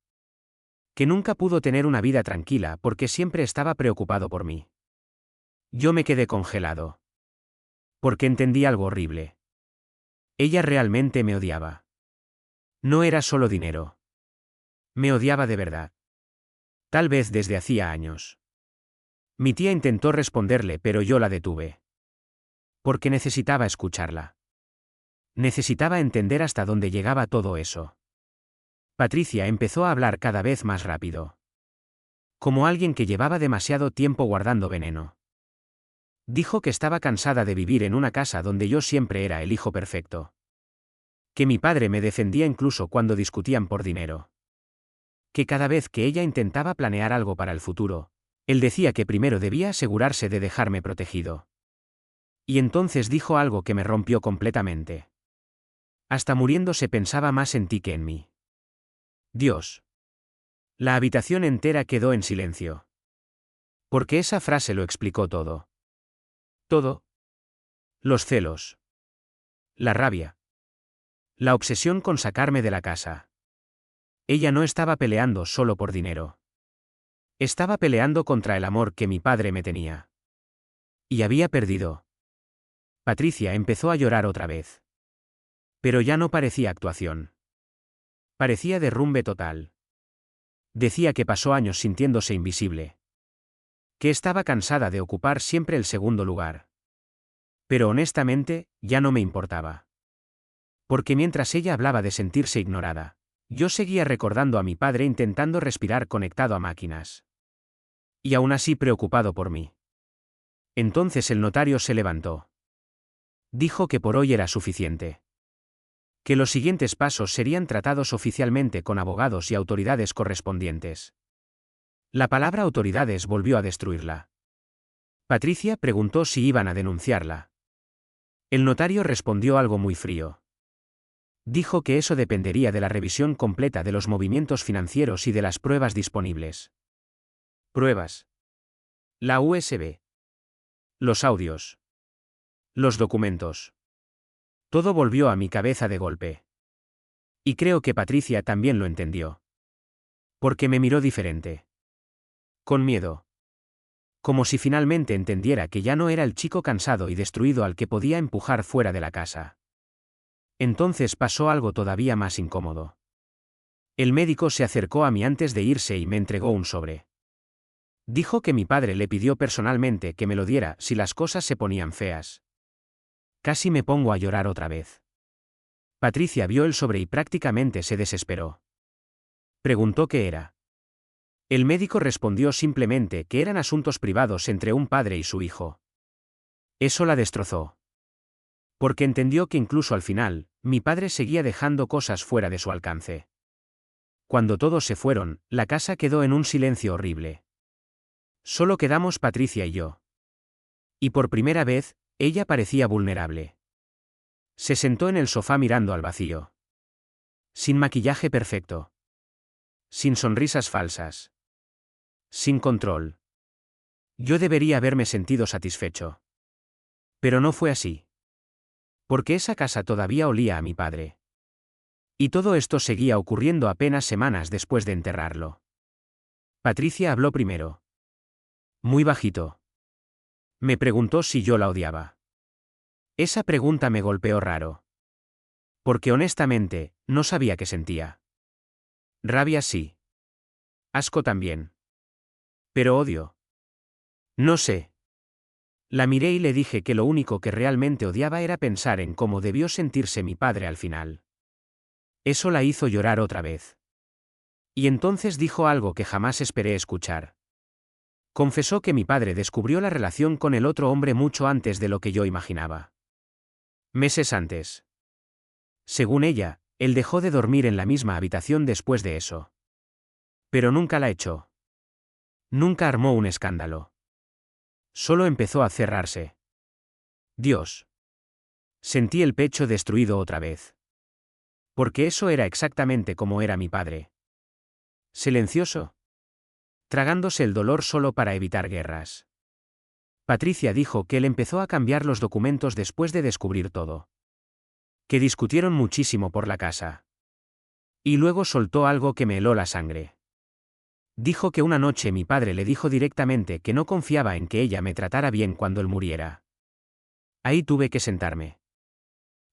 Que nunca pudo tener una vida tranquila porque siempre estaba preocupado por mí. Yo me quedé congelado. Porque entendí algo horrible. Ella realmente me odiaba. No era solo dinero. Me odiaba de verdad. Tal vez desde hacía años. Mi tía intentó responderle, pero yo la detuve. Porque necesitaba escucharla. Necesitaba entender hasta dónde llegaba todo eso. Patricia empezó a hablar cada vez más rápido. Como alguien que llevaba demasiado tiempo guardando veneno. Dijo que estaba cansada de vivir en una casa donde yo siempre era el hijo perfecto. Que mi padre me defendía incluso cuando discutían por dinero. Que cada vez que ella intentaba planear algo para el futuro, él decía que primero debía asegurarse de dejarme protegido. Y entonces dijo algo que me rompió completamente. Hasta muriéndose pensaba más en ti que en mí. Dios. La habitación entera quedó en silencio. Porque esa frase lo explicó todo. Todo. Los celos. La rabia. La obsesión con sacarme de la casa. Ella no estaba peleando solo por dinero. Estaba peleando contra el amor que mi padre me tenía. Y había perdido. Patricia empezó a llorar otra vez. Pero ya no parecía actuación. Parecía derrumbe total. Decía que pasó años sintiéndose invisible. Que estaba cansada de ocupar siempre el segundo lugar. Pero honestamente, ya no me importaba. Porque mientras ella hablaba de sentirse ignorada, yo seguía recordando a mi padre intentando respirar conectado a máquinas. Y aún así preocupado por mí. Entonces el notario se levantó. Dijo que por hoy era suficiente. Que los siguientes pasos serían tratados oficialmente con abogados y autoridades correspondientes. La palabra autoridades volvió a destruirla. Patricia preguntó si iban a denunciarla. El notario respondió algo muy frío. Dijo que eso dependería de la revisión completa de los movimientos financieros y de las pruebas disponibles. Pruebas. La USB. Los audios. Los documentos. Todo volvió a mi cabeza de golpe. Y creo que Patricia también lo entendió. Porque me miró diferente. Con miedo. Como si finalmente entendiera que ya no era el chico cansado y destruido al que podía empujar fuera de la casa. Entonces pasó algo todavía más incómodo. El médico se acercó a mí antes de irse y me entregó un sobre. Dijo que mi padre le pidió personalmente que me lo diera si las cosas se ponían feas. Casi me pongo a llorar otra vez. Patricia vio el sobre y prácticamente se desesperó. Preguntó qué era. El médico respondió simplemente que eran asuntos privados entre un padre y su hijo. Eso la destrozó. Porque entendió que incluso al final, mi padre seguía dejando cosas fuera de su alcance. Cuando todos se fueron, la casa quedó en un silencio horrible. Solo quedamos Patricia y yo. Y por primera vez, ella parecía vulnerable. Se sentó en el sofá mirando al vacío. Sin maquillaje perfecto. Sin sonrisas falsas. Sin control. Yo debería haberme sentido satisfecho. Pero no fue así. Porque esa casa todavía olía a mi padre. Y todo esto seguía ocurriendo apenas semanas después de enterrarlo. Patricia habló primero. Muy bajito. Me preguntó si yo la odiaba. Esa pregunta me golpeó raro. Porque honestamente, no sabía qué sentía. Rabia sí. Asco también. Pero odio. No sé. La miré y le dije que lo único que realmente odiaba era pensar en cómo debió sentirse mi padre al final. Eso la hizo llorar otra vez. Y entonces dijo algo que jamás esperé escuchar. Confesó que mi padre descubrió la relación con el otro hombre mucho antes de lo que yo imaginaba. Meses antes. Según ella, él dejó de dormir en la misma habitación después de eso. Pero nunca la echó. Nunca armó un escándalo. Solo empezó a cerrarse. Dios. Sentí el pecho destruido otra vez. Porque eso era exactamente como era mi padre. Silencioso. Tragándose el dolor solo para evitar guerras. Patricia dijo que él empezó a cambiar los documentos después de descubrir todo. Que discutieron muchísimo por la casa. Y luego soltó algo que me heló la sangre. Dijo que una noche mi padre le dijo directamente que no confiaba en que ella me tratara bien cuando él muriera. Ahí tuve que sentarme.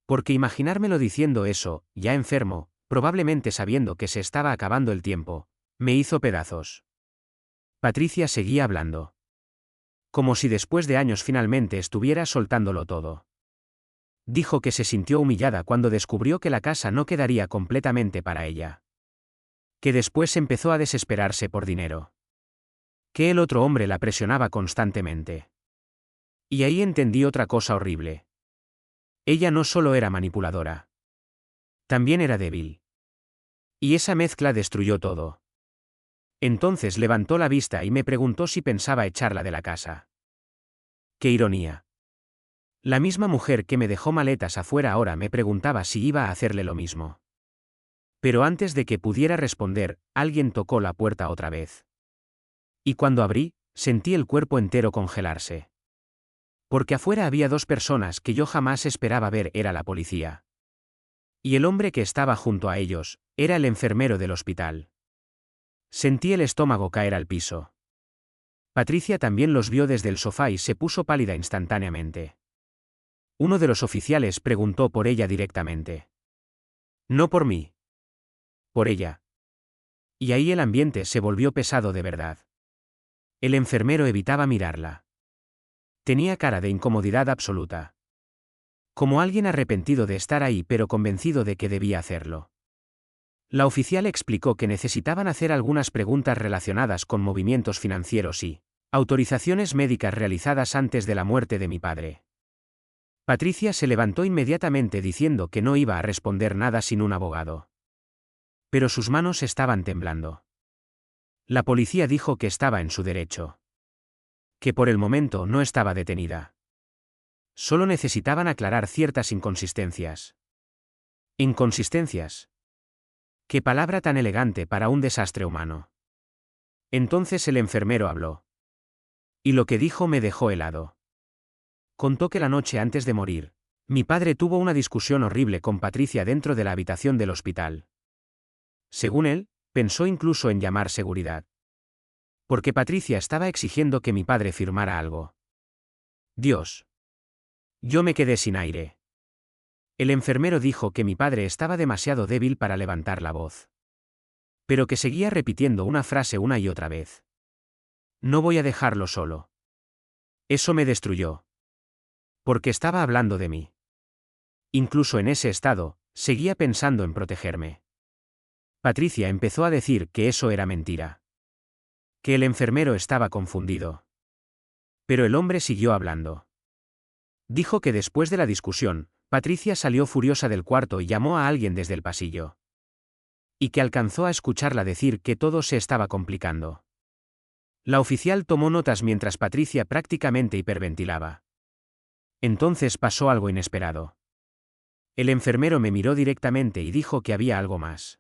Porque imaginármelo diciendo eso, ya enfermo, probablemente sabiendo que se estaba acabando el tiempo, me hizo pedazos. Patricia seguía hablando. Como si después de años finalmente estuviera soltándolo todo. Dijo que se sintió humillada cuando descubrió que la casa no quedaría completamente para ella. Que después empezó a desesperarse por dinero. Que el otro hombre la presionaba constantemente. Y ahí entendí otra cosa horrible. Ella no solo era manipuladora. También era débil. Y esa mezcla destruyó todo. Entonces levantó la vista y me preguntó si pensaba echarla de la casa. ¡Qué ironía! La misma mujer que me dejó maletas afuera ahora me preguntaba si iba a hacerle lo mismo. Pero antes de que pudiera responder, alguien tocó la puerta otra vez. Y cuando abrí, sentí el cuerpo entero congelarse. Porque afuera había dos personas que yo jamás esperaba ver, era la policía. Y el hombre que estaba junto a ellos, era el enfermero del hospital. Sentí el estómago caer al piso. Patricia también los vio desde el sofá y se puso pálida instantáneamente. Uno de los oficiales preguntó por ella directamente. No por mí. Por ella. Y ahí el ambiente se volvió pesado de verdad. El enfermero evitaba mirarla. Tenía cara de incomodidad absoluta. Como alguien arrepentido de estar ahí pero convencido de que debía hacerlo. La oficial explicó que necesitaban hacer algunas preguntas relacionadas con movimientos financieros y autorizaciones médicas realizadas antes de la muerte de mi padre. Patricia se levantó inmediatamente diciendo que no iba a responder nada sin un abogado. Pero sus manos estaban temblando. La policía dijo que estaba en su derecho. Que por el momento no estaba detenida. Solo necesitaban aclarar ciertas inconsistencias. ¿Inconsistencias? Qué palabra tan elegante para un desastre humano. Entonces el enfermero habló. Y lo que dijo me dejó helado. Contó que la noche antes de morir, mi padre tuvo una discusión horrible con Patricia dentro de la habitación del hospital. Según él, pensó incluso en llamar seguridad. Porque Patricia estaba exigiendo que mi padre firmara algo. Dios. Yo me quedé sin aire. El enfermero dijo que mi padre estaba demasiado débil para levantar la voz. Pero que seguía repitiendo una frase una y otra vez. No voy a dejarlo solo. Eso me destruyó. Porque estaba hablando de mí. Incluso en ese estado, seguía pensando en protegerme. Patricia empezó a decir que eso era mentira. Que el enfermero estaba confundido. Pero el hombre siguió hablando. Dijo que después de la discusión, Patricia salió furiosa del cuarto y llamó a alguien desde el pasillo. Y que alcanzó a escucharla decir que todo se estaba complicando. La oficial tomó notas mientras Patricia prácticamente hiperventilaba. Entonces pasó algo inesperado. El enfermero me miró directamente y dijo que había algo más.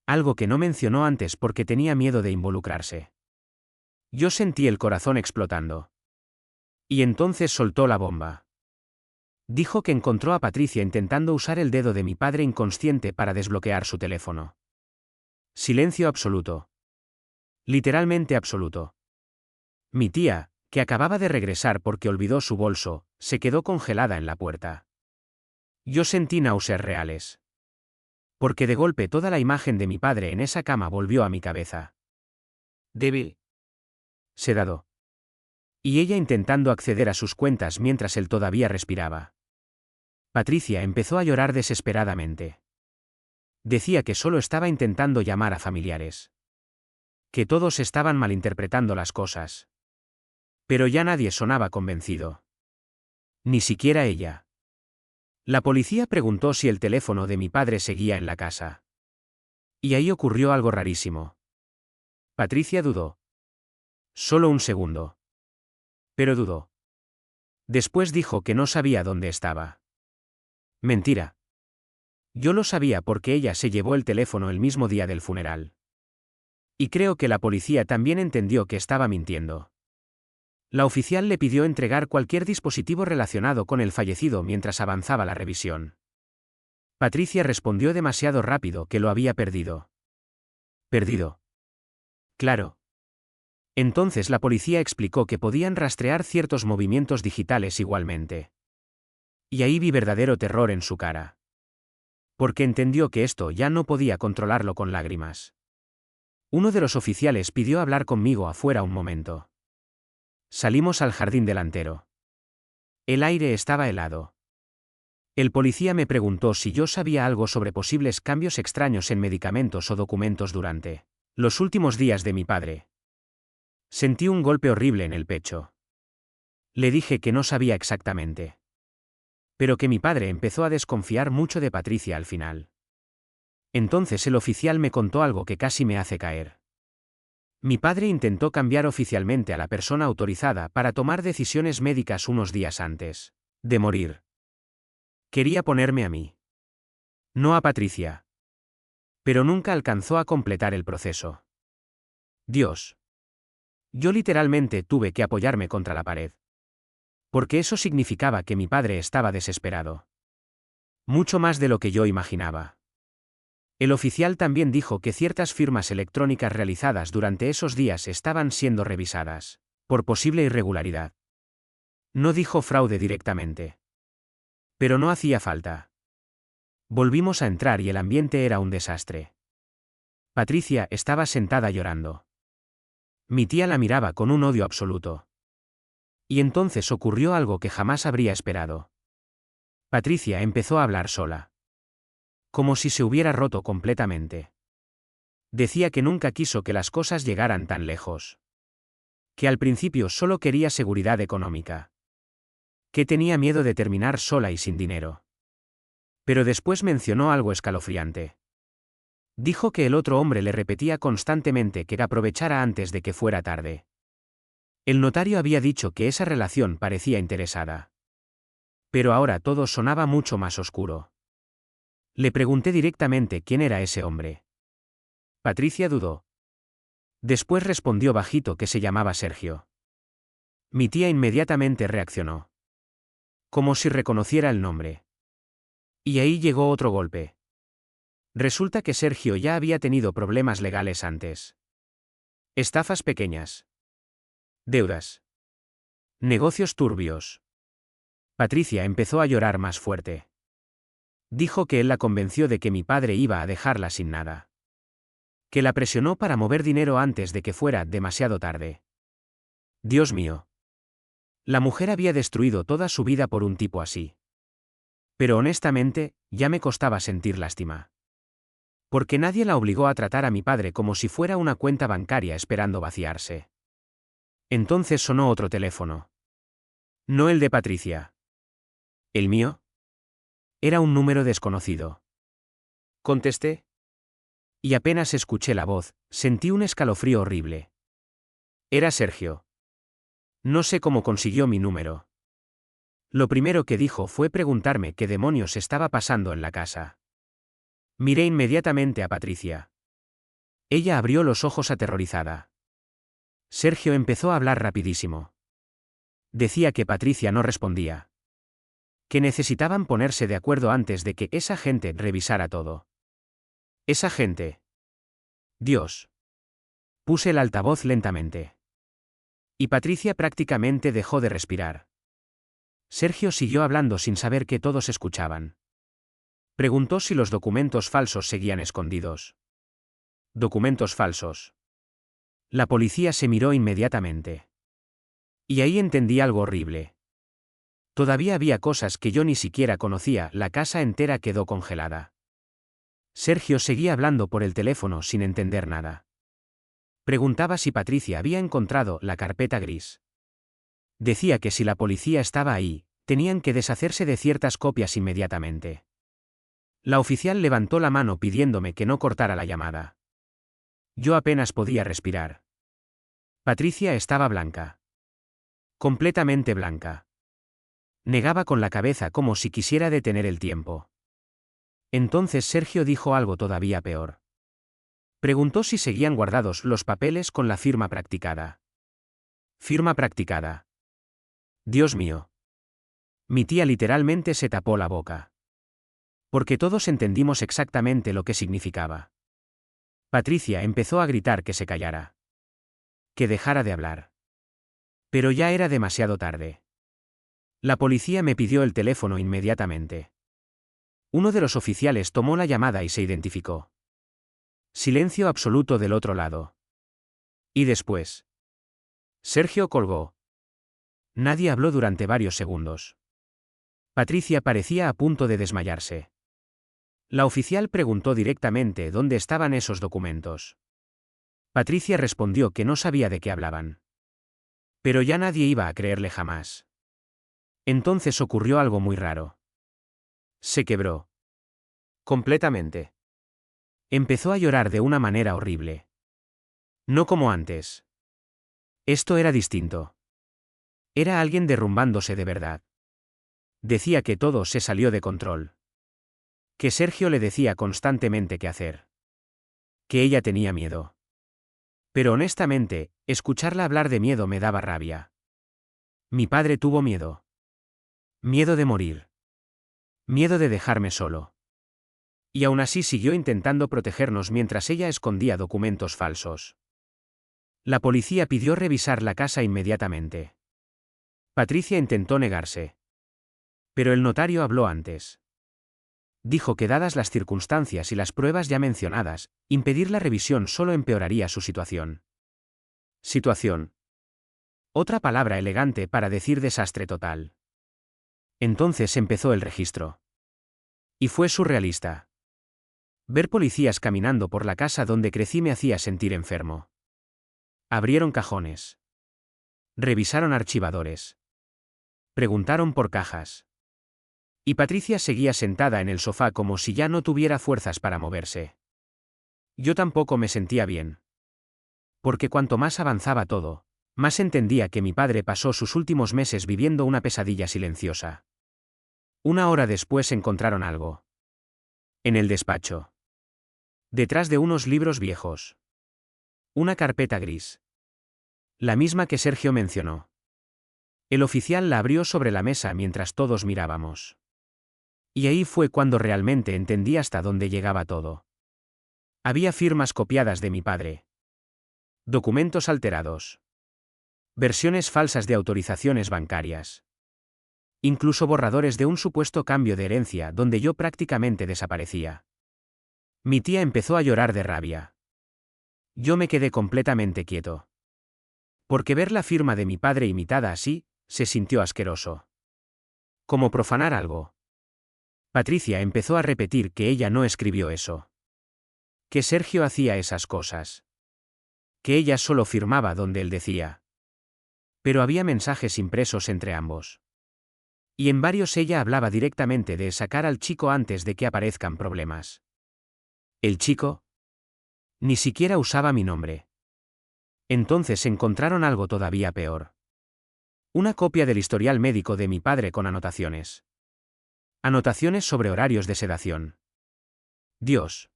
Algo que no mencionó antes porque tenía miedo de involucrarse. Yo sentí el corazón explotando. Y entonces soltó la bomba. Dijo que encontró a Patricia intentando usar el dedo de mi padre inconsciente para desbloquear su teléfono. Silencio absoluto. Literalmente absoluto. Mi tía, que acababa de regresar porque olvidó su bolso, se quedó congelada en la puerta. Yo sentí náuseas reales. Porque de golpe toda la imagen de mi padre en esa cama volvió a mi cabeza. Débil. Sedado. Y ella intentando acceder a sus cuentas mientras él todavía respiraba. Patricia empezó a llorar desesperadamente. Decía que solo estaba intentando llamar a familiares. Que todos estaban malinterpretando las cosas. Pero ya nadie sonaba convencido. Ni siquiera ella. La policía preguntó si el teléfono de mi padre seguía en la casa. Y ahí ocurrió algo rarísimo. Patricia dudó. Solo un segundo. Pero dudó. Después dijo que no sabía dónde estaba. Mentira. Yo lo sabía porque ella se llevó el teléfono el mismo día del funeral. Y creo que la policía también entendió que estaba mintiendo. La oficial le pidió entregar cualquier dispositivo relacionado con el fallecido mientras avanzaba la revisión. Patricia respondió demasiado rápido que lo había perdido. ¿Perdido? Claro. Entonces la policía explicó que podían rastrear ciertos movimientos digitales igualmente. Y ahí vi verdadero terror en su cara. Porque entendió que esto ya no podía controlarlo con lágrimas. Uno de los oficiales pidió hablar conmigo afuera un momento. Salimos al jardín delantero. El aire estaba helado. El policía me preguntó si yo sabía algo sobre posibles cambios extraños en medicamentos o documentos durante los últimos días de mi padre. Sentí un golpe horrible en el pecho. Le dije que no sabía exactamente. Pero que mi padre empezó a desconfiar mucho de Patricia al final. Entonces el oficial me contó algo que casi me hace caer. Mi padre intentó cambiar oficialmente a la persona autorizada para tomar decisiones médicas unos días antes de morir. Quería ponerme a mí. No a Patricia. Pero nunca alcanzó a completar el proceso. Dios. Yo literalmente tuve que apoyarme contra la pared. Porque eso significaba que mi padre estaba desesperado. Mucho más de lo que yo imaginaba. El oficial también dijo que ciertas firmas electrónicas realizadas durante esos días estaban siendo revisadas, por posible irregularidad. No dijo fraude directamente. Pero no hacía falta. Volvimos a entrar y el ambiente era un desastre. Patricia estaba sentada llorando. Mi tía la miraba con un odio absoluto. Y entonces ocurrió algo que jamás habría esperado. Patricia empezó a hablar sola. Como si se hubiera roto completamente. Decía que nunca quiso que las cosas llegaran tan lejos. Que al principio solo quería seguridad económica. Que tenía miedo de terminar sola y sin dinero. Pero después mencionó algo escalofriante. Dijo que el otro hombre le repetía constantemente que aprovechara antes de que fuera tarde. El notario había dicho que esa relación parecía interesada. Pero ahora todo sonaba mucho más oscuro. Le pregunté directamente quién era ese hombre. Patricia dudó. Después respondió bajito que se llamaba Sergio. Mi tía inmediatamente reaccionó. Como si reconociera el nombre. Y ahí llegó otro golpe. Resulta que Sergio ya había tenido problemas legales antes. Estafas pequeñas. Deudas. Negocios turbios. Patricia empezó a llorar más fuerte. Dijo que él la convenció de que mi padre iba a dejarla sin nada. Que la presionó para mover dinero antes de que fuera demasiado tarde. Dios mío. La mujer había destruido toda su vida por un tipo así. Pero honestamente, ya me costaba sentir lástima. Porque nadie la obligó a tratar a mi padre como si fuera una cuenta bancaria esperando vaciarse. Entonces sonó otro teléfono. No el de Patricia. ¿El mío? Era un número desconocido. Contesté. Y apenas escuché la voz, sentí un escalofrío horrible. Era Sergio. No sé cómo consiguió mi número. Lo primero que dijo fue preguntarme qué demonios estaba pasando en la casa. Miré inmediatamente a Patricia. Ella abrió los ojos aterrorizada. Sergio empezó a hablar rapidísimo. Decía que Patricia no respondía. Que necesitaban ponerse de acuerdo antes de que esa gente revisara todo. Esa gente. Dios. Puse el altavoz lentamente. Y Patricia prácticamente dejó de respirar. Sergio siguió hablando sin saber que todos escuchaban. Preguntó si los documentos falsos seguían escondidos. Documentos falsos. La policía se miró inmediatamente. Y ahí entendí algo horrible. Todavía había cosas que yo ni siquiera conocía, la casa entera quedó congelada. Sergio seguía hablando por el teléfono sin entender nada. Preguntaba si Patricia había encontrado la carpeta gris. Decía que si la policía estaba ahí, tenían que deshacerse de ciertas copias inmediatamente. La oficial levantó la mano pidiéndome que no cortara la llamada. Yo apenas podía respirar. Patricia estaba blanca. Completamente blanca. Negaba con la cabeza como si quisiera detener el tiempo. Entonces Sergio dijo algo todavía peor. Preguntó si seguían guardados los papeles con la firma practicada. Firma practicada. Dios mío. Mi tía literalmente se tapó la boca. Porque todos entendimos exactamente lo que significaba. Patricia empezó a gritar que se callara. Que dejara de hablar. Pero ya era demasiado tarde. La policía me pidió el teléfono inmediatamente. Uno de los oficiales tomó la llamada y se identificó. Silencio absoluto del otro lado. Y después. Sergio colgó. Nadie habló durante varios segundos. Patricia parecía a punto de desmayarse. La oficial preguntó directamente dónde estaban esos documentos. Patricia respondió que no sabía de qué hablaban. Pero ya nadie iba a creerle jamás. Entonces ocurrió algo muy raro. Se quebró. Completamente. Empezó a llorar de una manera horrible. No como antes. Esto era distinto. Era alguien derrumbándose de verdad. Decía que todo se salió de control. Que Sergio le decía constantemente qué hacer. Que ella tenía miedo. Pero honestamente, escucharla hablar de miedo me daba rabia. Mi padre tuvo miedo. Miedo de morir. Miedo de dejarme solo. Y aún así siguió intentando protegernos mientras ella escondía documentos falsos. La policía pidió revisar la casa inmediatamente. Patricia intentó negarse. Pero el notario habló antes. Dijo que dadas las circunstancias y las pruebas ya mencionadas, impedir la revisión solo empeoraría su situación. Situación. Otra palabra elegante para decir desastre total. Entonces empezó el registro. Y fue surrealista. Ver policías caminando por la casa donde crecí me hacía sentir enfermo. Abrieron cajones. Revisaron archivadores. Preguntaron por cajas. Y Patricia seguía sentada en el sofá como si ya no tuviera fuerzas para moverse. Yo tampoco me sentía bien. Porque cuanto más avanzaba todo, más entendía que mi padre pasó sus últimos meses viviendo una pesadilla silenciosa. Una hora después encontraron algo. En el despacho. Detrás de unos libros viejos. Una carpeta gris. La misma que Sergio mencionó. El oficial la abrió sobre la mesa mientras todos mirábamos. Y ahí fue cuando realmente entendí hasta dónde llegaba todo. Había firmas copiadas de mi padre. Documentos alterados. Versiones falsas de autorizaciones bancarias. Incluso borradores de un supuesto cambio de herencia donde yo prácticamente desaparecía. Mi tía empezó a llorar de rabia. Yo me quedé completamente quieto. Porque ver la firma de mi padre imitada así, se sintió asqueroso. Como profanar algo. Patricia empezó a repetir que ella no escribió eso. Que Sergio hacía esas cosas. Que ella solo firmaba donde él decía. Pero había mensajes impresos entre ambos. Y en varios ella hablaba directamente de sacar al chico antes de que aparezcan problemas. ¿El chico? Ni siquiera usaba mi nombre. Entonces encontraron algo todavía peor. Una copia del historial médico de mi padre con anotaciones. Anotaciones sobre horarios de sedación. Dios.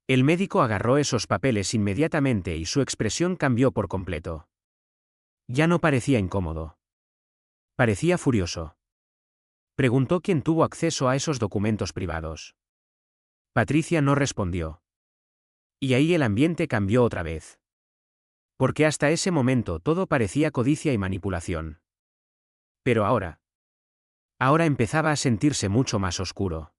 El médico agarró esos papeles inmediatamente y su expresión cambió por completo. Ya no parecía incómodo. Parecía furioso. Preguntó quién tuvo acceso a esos documentos privados. Patricia no respondió. Y ahí el ambiente cambió otra vez. Porque hasta ese momento todo parecía codicia y manipulación. Pero ahora empezaba a sentirse mucho más oscuro.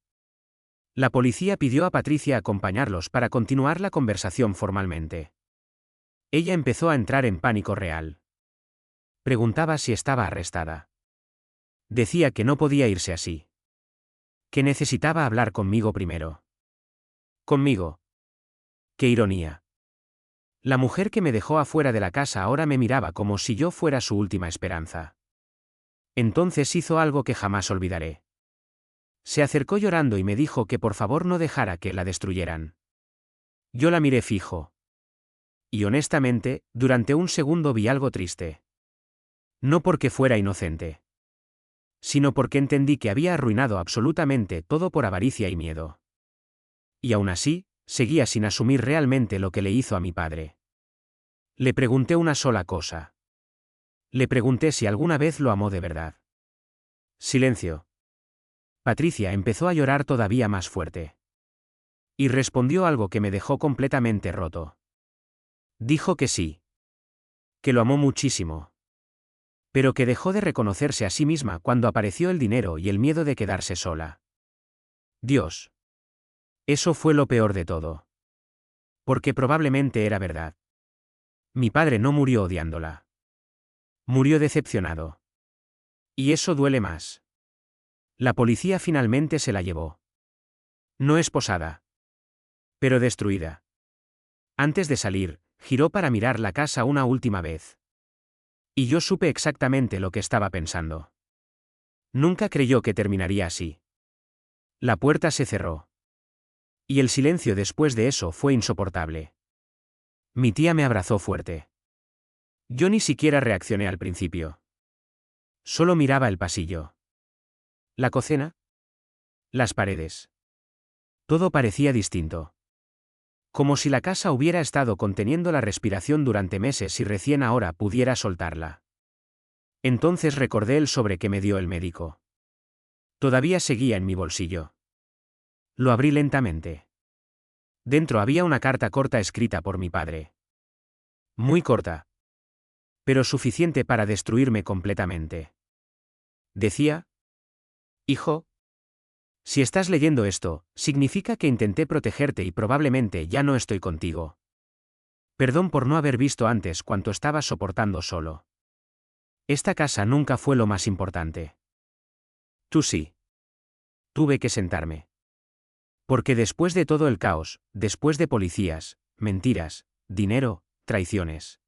La policía pidió a Patricia acompañarlos para continuar la conversación formalmente. Ella empezó a entrar en pánico real. Preguntaba si estaba arrestada. Decía que no podía irse así. Que necesitaba hablar conmigo primero. ¿Conmigo? ¡Qué ironía! La mujer que me dejó afuera de la casa ahora me miraba como si yo fuera su última esperanza. Entonces hizo algo que jamás olvidaré. Se acercó llorando y me dijo que por favor no dejara que la destruyeran. Yo la miré fijo. Y honestamente, durante un segundo vi algo triste. No porque fuera inocente. Sino porque entendí que había arruinado absolutamente todo por avaricia y miedo. Y aún así, seguía sin asumir realmente lo que le hizo a mi padre. Le pregunté una sola cosa. Le pregunté si alguna vez lo amó de verdad. Silencio. Patricia empezó a llorar todavía más fuerte. Y respondió algo que me dejó completamente roto. Dijo que sí. Que lo amó muchísimo. Pero que dejó de reconocerse a sí misma cuando apareció el dinero y el miedo de quedarse sola. Dios. Eso fue lo peor de todo. Porque probablemente era verdad. Mi padre no murió odiándola. Murió decepcionado. Y eso duele más. La policía finalmente se la llevó. No esposada. Pero destruida. Antes de salir, giró para mirar la casa una última vez. Y yo supe exactamente lo que estaba pensando. Nunca creyó que terminaría así. La puerta se cerró. Y el silencio después de eso fue insoportable. Mi tía me abrazó fuerte. Yo ni siquiera reaccioné al principio. Solo miraba el pasillo. La cocina. Las paredes. Todo parecía distinto. Como si la casa hubiera estado conteniendo la respiración durante meses y recién ahora pudiera soltarla. Entonces recordé el sobre que me dio el médico. Todavía seguía en mi bolsillo. Lo abrí lentamente. Dentro había una carta corta escrita por mi padre. Muy corta. Pero suficiente para destruirme completamente. Decía: Hijo, si estás leyendo esto, significa que intenté protegerte y probablemente ya no estoy contigo. Perdón por no haber visto antes cuánto estabas soportando solo. Esta casa nunca fue lo más importante. Tú sí. Tuve que sentarme. Porque después de todo el caos, después de policías, mentiras, dinero, traiciones.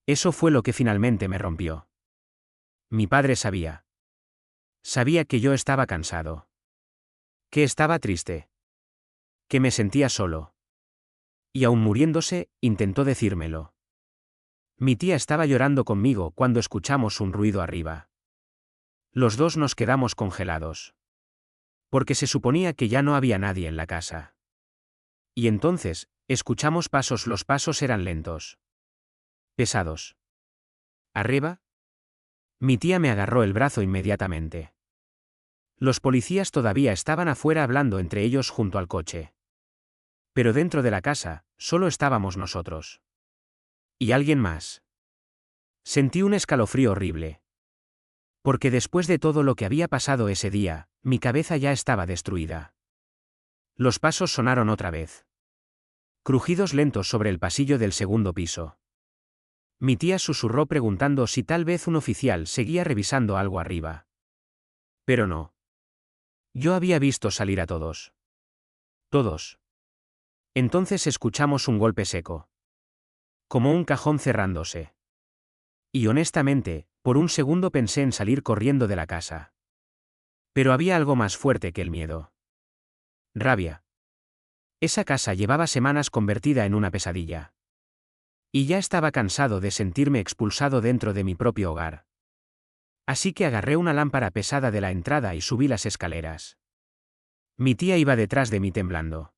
Eso fue lo que finalmente me rompió. Mi padre sabía. Sabía que yo estaba cansado. Que estaba triste. Que me sentía solo. Y aún muriéndose, intentó decírmelo. Mi tía estaba llorando conmigo cuando escuchamos un ruido arriba. Los dos nos quedamos congelados. Porque se suponía que ya no había nadie en la casa. Y entonces, escuchamos pasos. Los pasos eran lentos. Pesados. ¿Arriba? Mi tía me agarró el brazo inmediatamente. Los policías todavía estaban afuera hablando entre ellos junto al coche. Pero dentro de la casa, solo estábamos nosotros. ¿Y alguien más? Sentí un escalofrío horrible. Porque después de todo lo que había pasado ese día, mi cabeza ya estaba destruida. Los pasos sonaron otra vez. Crujidos lentos sobre el pasillo del segundo piso. Mi tía susurró preguntando si tal vez un oficial seguía revisando algo arriba. Pero no. Yo había visto salir a todos. Todos. Entonces escuchamos un golpe seco. Como un cajón cerrándose. Y honestamente, por un segundo pensé en salir corriendo de la casa. Pero había algo más fuerte que el miedo. Rabia. Esa casa llevaba semanas convertida en una pesadilla. Y ya estaba cansado de sentirme expulsado dentro de mi propio hogar. Así que agarré una lámpara pesada de la entrada y subí las escaleras. Mi tía iba detrás de mí temblando.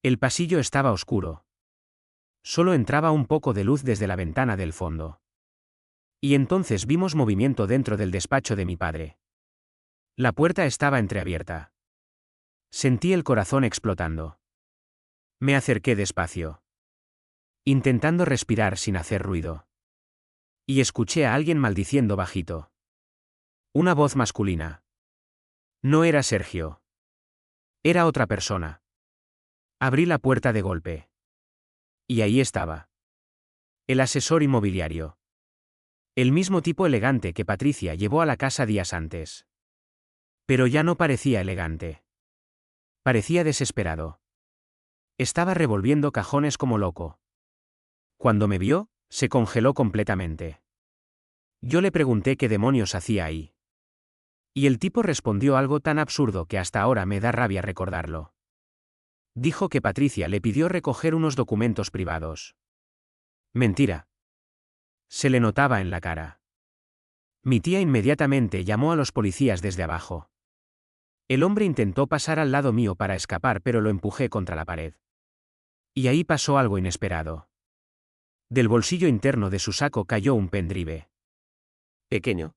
El pasillo estaba oscuro. Solo entraba un poco de luz desde la ventana del fondo. Y entonces vimos movimiento dentro del despacho de mi padre. La puerta estaba entreabierta. Sentí el corazón explotando. Me acerqué despacio, intentando respirar sin hacer ruido. Y escuché a alguien maldiciendo bajito. Una voz masculina. No era Sergio. Era otra persona. Abrí la puerta de golpe. Y ahí estaba. El asesor inmobiliario. El mismo tipo elegante que Patricia llevó a la casa días antes. Pero ya no parecía elegante. Parecía desesperado. Estaba revolviendo cajones como loco. Cuando me vio, se congeló completamente. Yo le pregunté qué demonios hacía ahí. Y el tipo respondió algo tan absurdo que hasta ahora me da rabia recordarlo. Dijo que Patricia le pidió recoger unos documentos privados. Mentira. Se le notaba en la cara. Mi tía inmediatamente llamó a los policías desde abajo. El hombre intentó pasar al lado mío para escapar, pero lo empujé contra la pared. Y ahí pasó algo inesperado. Del bolsillo interno de su saco cayó un pendrive. Pequeño.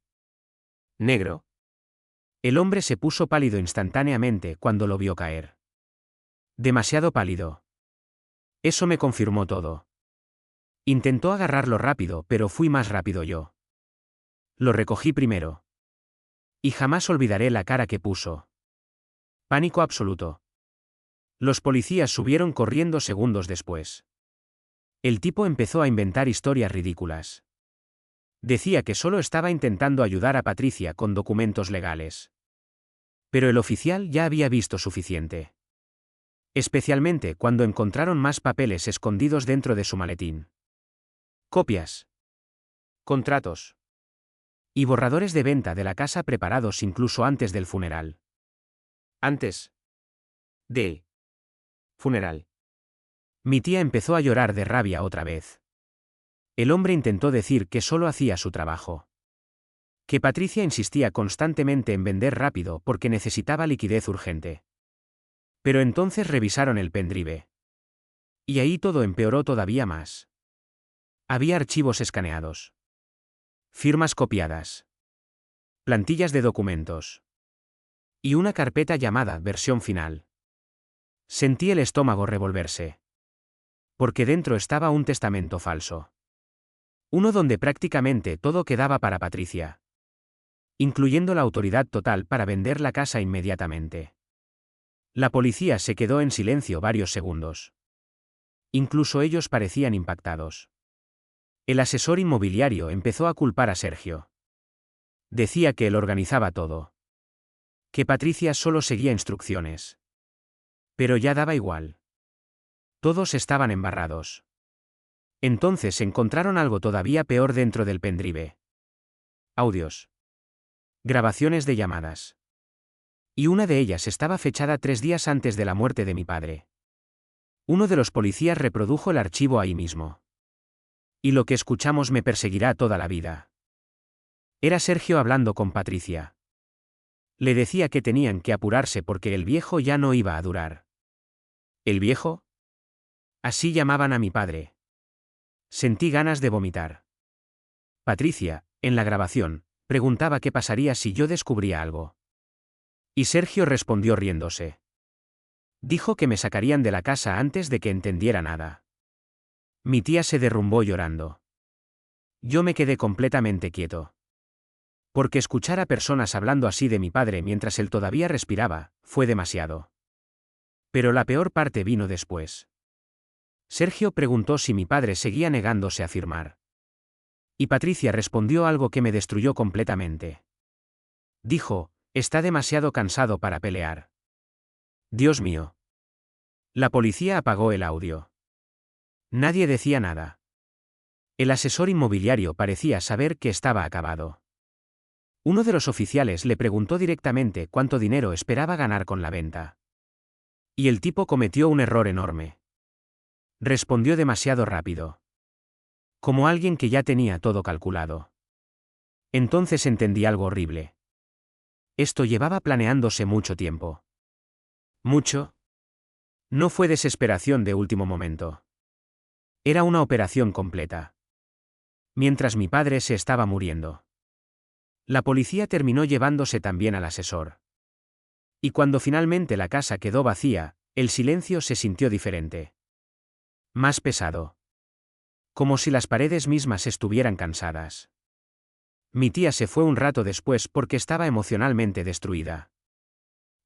Negro. El hombre se puso pálido instantáneamente cuando lo vio caer. Demasiado pálido. Eso me confirmó todo. Intentó agarrarlo rápido, pero fui más rápido yo. Lo recogí primero. Y jamás olvidaré la cara que puso. Pánico absoluto. Los policías subieron corriendo segundos después. El tipo empezó a inventar historias ridículas. Decía que solo estaba intentando ayudar a Patricia con documentos legales. Pero el oficial ya había visto suficiente. Especialmente cuando encontraron más papeles escondidos dentro de su maletín. Copias. Contratos. Y borradores de venta de la casa preparados incluso antes del funeral. Antes del funeral. Mi tía empezó a llorar de rabia otra vez. El hombre intentó decir que solo hacía su trabajo. Que Patricia insistía constantemente en vender rápido porque necesitaba liquidez urgente. Pero entonces revisaron el pendrive. Y ahí todo empeoró todavía más. Había archivos escaneados. Firmas copiadas. Plantillas de documentos. Y una carpeta llamada versión final. Sentí el estómago revolverse. Porque dentro estaba un testamento falso. Uno donde prácticamente todo quedaba para Patricia. Incluyendo la autoridad total para vender la casa inmediatamente. La policía se quedó en silencio varios segundos. Incluso ellos parecían impactados. El asesor inmobiliario empezó a culpar a Sergio. Decía que él organizaba todo. Que Patricia solo seguía instrucciones. Pero ya daba igual. Todos estaban embarrados. Entonces encontraron algo todavía peor dentro del pendrive. Audios. Grabaciones de llamadas. Y una de ellas estaba fechada 3 días antes de la muerte de mi padre. Uno de los policías reprodujo el archivo ahí mismo. Y lo que escuchamos me perseguirá toda la vida. Era Sergio hablando con Patricia. Le decía que tenían que apurarse porque el viejo ya no iba a durar. ¿El viejo? Así llamaban a mi padre. Sentí ganas de vomitar. Patricia, en la grabación, preguntaba qué pasaría si yo descubría algo. Y Sergio respondió riéndose. Dijo que me sacarían de la casa antes de que entendiera nada. Mi tía se derrumbó llorando. Yo me quedé completamente quieto. Porque escuchar a personas hablando así de mi padre mientras él todavía respiraba, fue demasiado. Pero la peor parte vino después. Sergio preguntó si mi padre seguía negándose a firmar. Y Patricia respondió algo que me destruyó completamente. Dijo, está demasiado cansado para pelear. Dios mío. La policía apagó el audio. Nadie decía nada. El asesor inmobiliario parecía saber que estaba acabado. Uno de los oficiales le preguntó directamente cuánto dinero esperaba ganar con la venta. Y el tipo cometió un error enorme. Respondió demasiado rápido. Como alguien que ya tenía todo calculado. Entonces entendí algo horrible. Esto llevaba planeándose mucho tiempo. ¿Mucho? No fue desesperación de último momento. Era una operación completa. Mientras mi padre se estaba muriendo. La policía terminó llevándose también al asesor. Y cuando finalmente la casa quedó vacía, el silencio se sintió diferente. Más pesado. Como si las paredes mismas estuvieran cansadas. Mi tía se fue un rato después porque estaba emocionalmente destruida.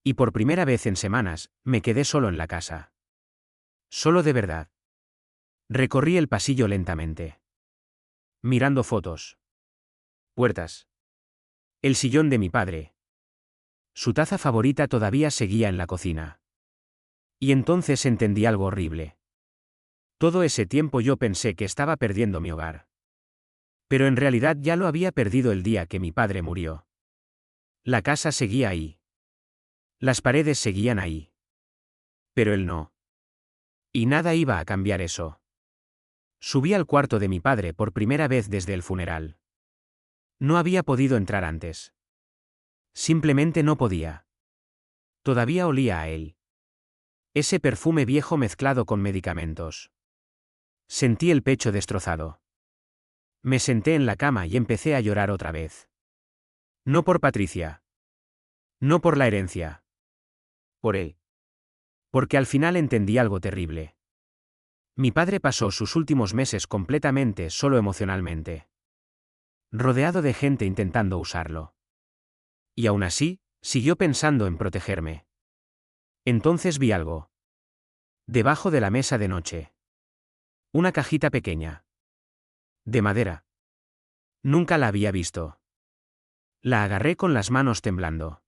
Y por primera vez en semanas, me quedé solo en la casa. Solo de verdad. Recorrí el pasillo lentamente. Mirando fotos. Puertas. El sillón de mi padre. Su taza favorita todavía seguía en la cocina. Y entonces entendí algo horrible. Todo ese tiempo yo pensé que estaba perdiendo mi hogar. Pero en realidad ya lo había perdido el día que mi padre murió. La casa seguía ahí. Las paredes seguían ahí. Pero él no. Y nada iba a cambiar eso. Subí al cuarto de mi padre por primera vez desde el funeral. No había podido entrar antes. Simplemente no podía. Todavía olía a él. Ese perfume viejo mezclado con medicamentos. Sentí el pecho destrozado. Me senté en la cama y empecé a llorar otra vez. No por Patricia. No por la herencia. Por él. Porque al final entendí algo terrible. Mi padre pasó sus últimos meses completamente solo emocionalmente. Rodeado de gente intentando usarlo. Y aún así, siguió pensando en protegerme. Entonces vi algo. Debajo de la mesa de noche. Una cajita pequeña. De madera. Nunca la había visto. La agarré con las manos temblando.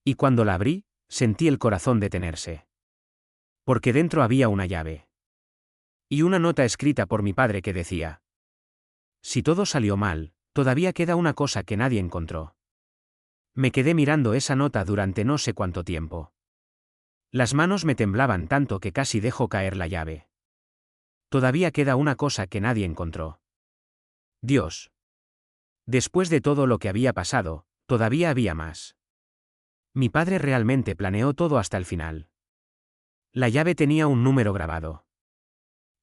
Y cuando la abrí, sentí el corazón detenerse. Porque dentro había una llave. Y una nota escrita por mi padre que decía: si todo salió mal, todavía queda una cosa que nadie encontró. Me quedé mirando esa nota durante no sé cuánto tiempo. Las manos me temblaban tanto que casi dejó caer la llave. Todavía queda una cosa que nadie encontró. Dios. Después de todo lo que había pasado, todavía había más. Mi padre realmente planeó todo hasta el final. La llave tenía un número grabado.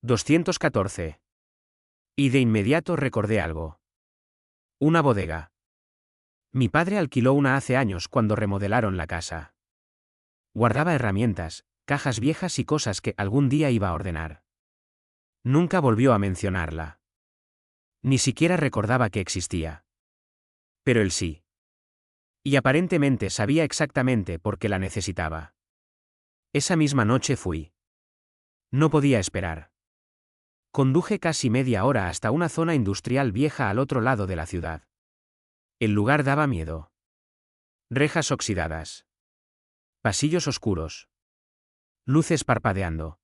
214. Y de inmediato recordé algo. Una bodega. Mi padre alquiló una hace años cuando remodelaron la casa. Guardaba herramientas, cajas viejas y cosas que algún día iba a ordenar. Nunca volvió a mencionarla. Ni siquiera recordaba que existía. Pero él sí. Y aparentemente sabía exactamente por qué la necesitaba. Esa misma noche fui. No podía esperar. Conduje casi media hora hasta una zona industrial vieja al otro lado de la ciudad. El lugar daba miedo. Rejas oxidadas. Pasillos oscuros. Luces parpadeando.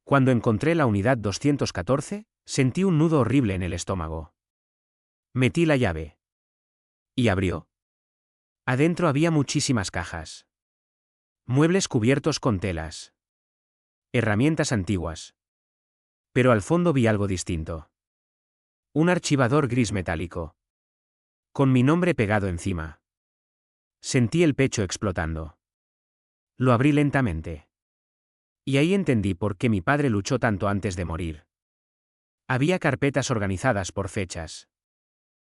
Cuando encontré la unidad 214, sentí un nudo horrible en el estómago. Metí la llave. Y abrió. Adentro había muchísimas cajas. Muebles cubiertos con telas. Herramientas antiguas. Pero al fondo vi algo distinto. Un archivador gris metálico. Con mi nombre pegado encima. Sentí el pecho explotando. Lo abrí lentamente. Y ahí entendí por qué mi padre luchó tanto antes de morir. Había carpetas organizadas por fechas.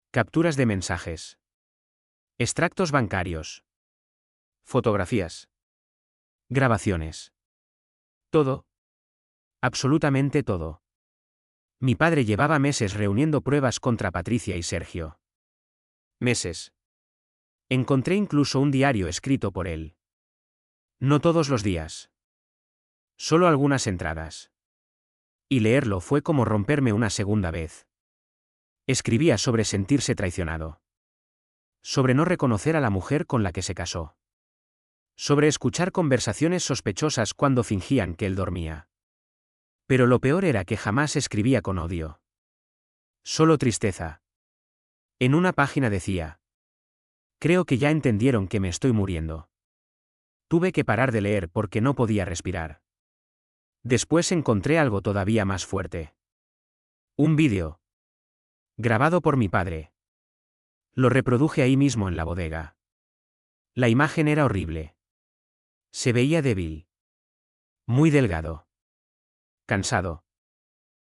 Capturas de mensajes. Extractos bancarios. Fotografías. Grabaciones. Todo. Absolutamente todo. Mi padre llevaba meses reuniendo pruebas contra Patricia y Sergio. Meses. Encontré incluso un diario escrito por él. No todos los días. Solo algunas entradas. Y leerlo fue como romperme una segunda vez. Escribía sobre sentirse traicionado. Sobre no reconocer a la mujer con la que se casó. Sobre escuchar conversaciones sospechosas cuando fingían que él dormía. Pero lo peor era que jamás escribía con odio. Solo tristeza. En una página decía: creo que ya entendieron que me estoy muriendo. Tuve que parar de leer porque no podía respirar. Después encontré algo todavía más fuerte. Un vídeo. Grabado por mi padre. Lo reproduje ahí mismo en la bodega. La imagen era horrible. Se veía débil. Muy delgado. Cansado.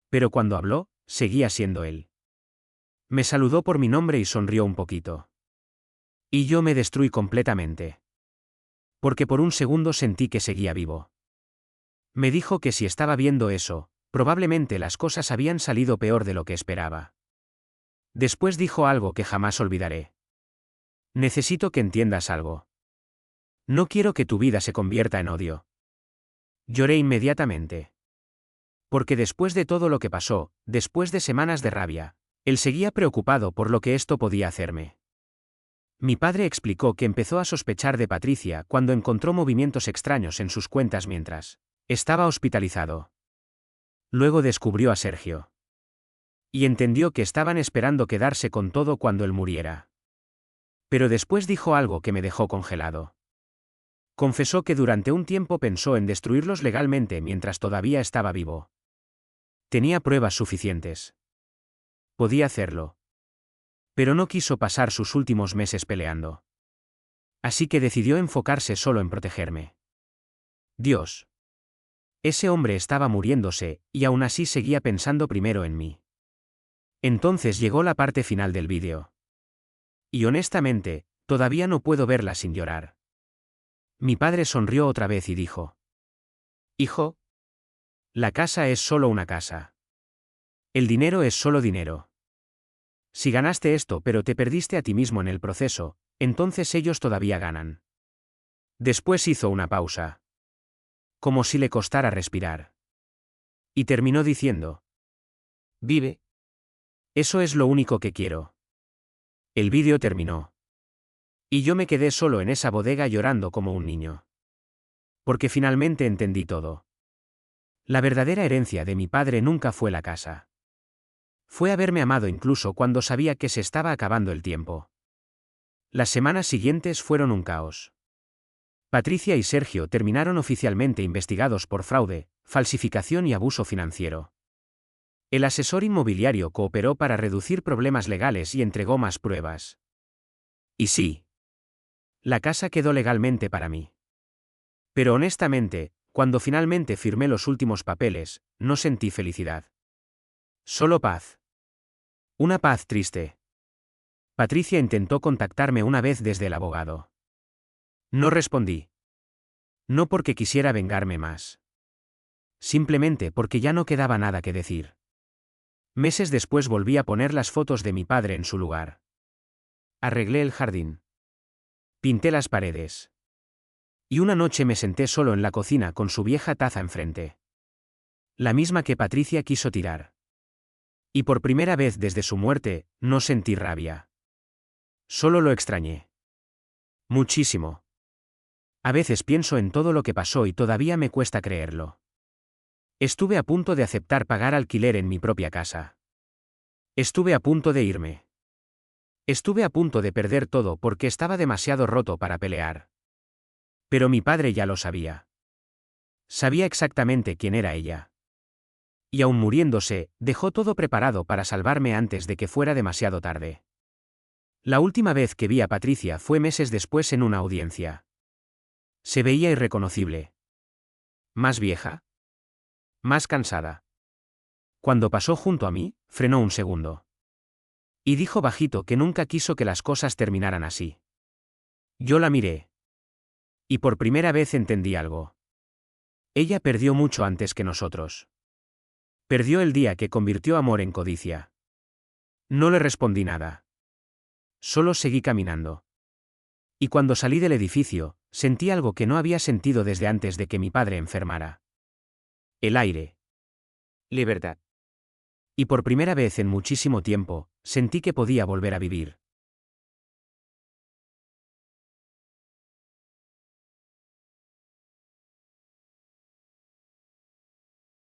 Pero cuando habló, seguía siendo él. Me saludó por mi nombre y sonrió un poquito. Y yo me destruí completamente. Porque por un segundo sentí que seguía vivo. Me dijo que si estaba viendo eso, probablemente las cosas habían salido peor de lo que esperaba. Después dijo algo que jamás olvidaré. Necesito que entiendas algo. No quiero que tu vida se convierta en odio. Lloré inmediatamente. Porque después de todo lo que pasó, después de semanas de rabia, él seguía preocupado por lo que esto podía hacerme. Mi padre explicó que empezó a sospechar de Patricia cuando encontró movimientos extraños en sus cuentas mientras estaba hospitalizado. Luego descubrió a Sergio. Y entendió que estaban esperando quedarse con todo cuando él muriera. Pero después dijo algo que me dejó congelado. Confesó que durante un tiempo pensó en destruirlos legalmente mientras todavía estaba vivo. Tenía pruebas suficientes. Podía hacerlo. Pero no quiso pasar sus últimos meses peleando. Así que decidió enfocarse solo en protegerme. Dios. Ese hombre estaba muriéndose, y aún así seguía pensando primero en mí. Entonces llegó la parte final del vídeo. Y honestamente, todavía no puedo verla sin llorar. Mi padre sonrió otra vez y dijo: hijo, la casa es solo una casa. El dinero es solo dinero. Si ganaste esto pero te perdiste a ti mismo en el proceso, entonces ellos todavía ganan. Después hizo una pausa. Como si le costara respirar. Y terminó diciendo: vive. Eso es lo único que quiero. El vídeo terminó. Y yo me quedé solo en esa bodega llorando como un niño. Porque finalmente entendí todo. La verdadera herencia de mi padre nunca fue la casa. Fue haberme amado incluso cuando sabía que se estaba acabando el tiempo. Las semanas siguientes fueron un caos. Patricia y Sergio terminaron oficialmente investigados por fraude, falsificación y abuso financiero. El asesor inmobiliario cooperó para reducir problemas legales y entregó más pruebas. Y sí. La casa quedó legalmente para mí. Pero honestamente, cuando finalmente firmé los últimos papeles, no sentí felicidad. Solo paz. Una paz triste. Patricia intentó contactarme una vez desde el abogado. No respondí. No porque quisiera vengarme más. Simplemente porque ya no quedaba nada que decir. Meses después volví a poner las fotos de mi padre en su lugar. Arreglé el jardín. Pinté las paredes. Y una noche me senté solo en la cocina con su vieja taza enfrente. La misma que Patricia quiso tirar. Y por primera vez desde su muerte, no sentí rabia. Solo lo extrañé. Muchísimo. A veces pienso en todo lo que pasó y todavía me cuesta creerlo. Estuve a punto de aceptar pagar alquiler en mi propia casa. Estuve a punto de irme. Estuve a punto de perder todo porque estaba demasiado roto para pelear. Pero mi padre ya lo sabía. Sabía exactamente quién era ella. Y aún muriéndose, dejó todo preparado para salvarme antes de que fuera demasiado tarde. La última vez que vi a Patricia fue meses después en una audiencia. Se veía irreconocible. Más vieja. Más cansada. Cuando pasó junto a mí, frenó un segundo. Y dijo bajito que nunca quiso que las cosas terminaran así. Yo la miré. Y por primera vez entendí algo. Ella perdió mucho antes que nosotros. Perdió el día que convirtió amor en codicia. No le respondí nada. Solo seguí caminando. Y cuando salí del edificio, sentí algo que no había sentido desde antes de que mi padre enfermara. El aire. Libertad. Y por primera vez en muchísimo tiempo, sentí que podía volver a vivir.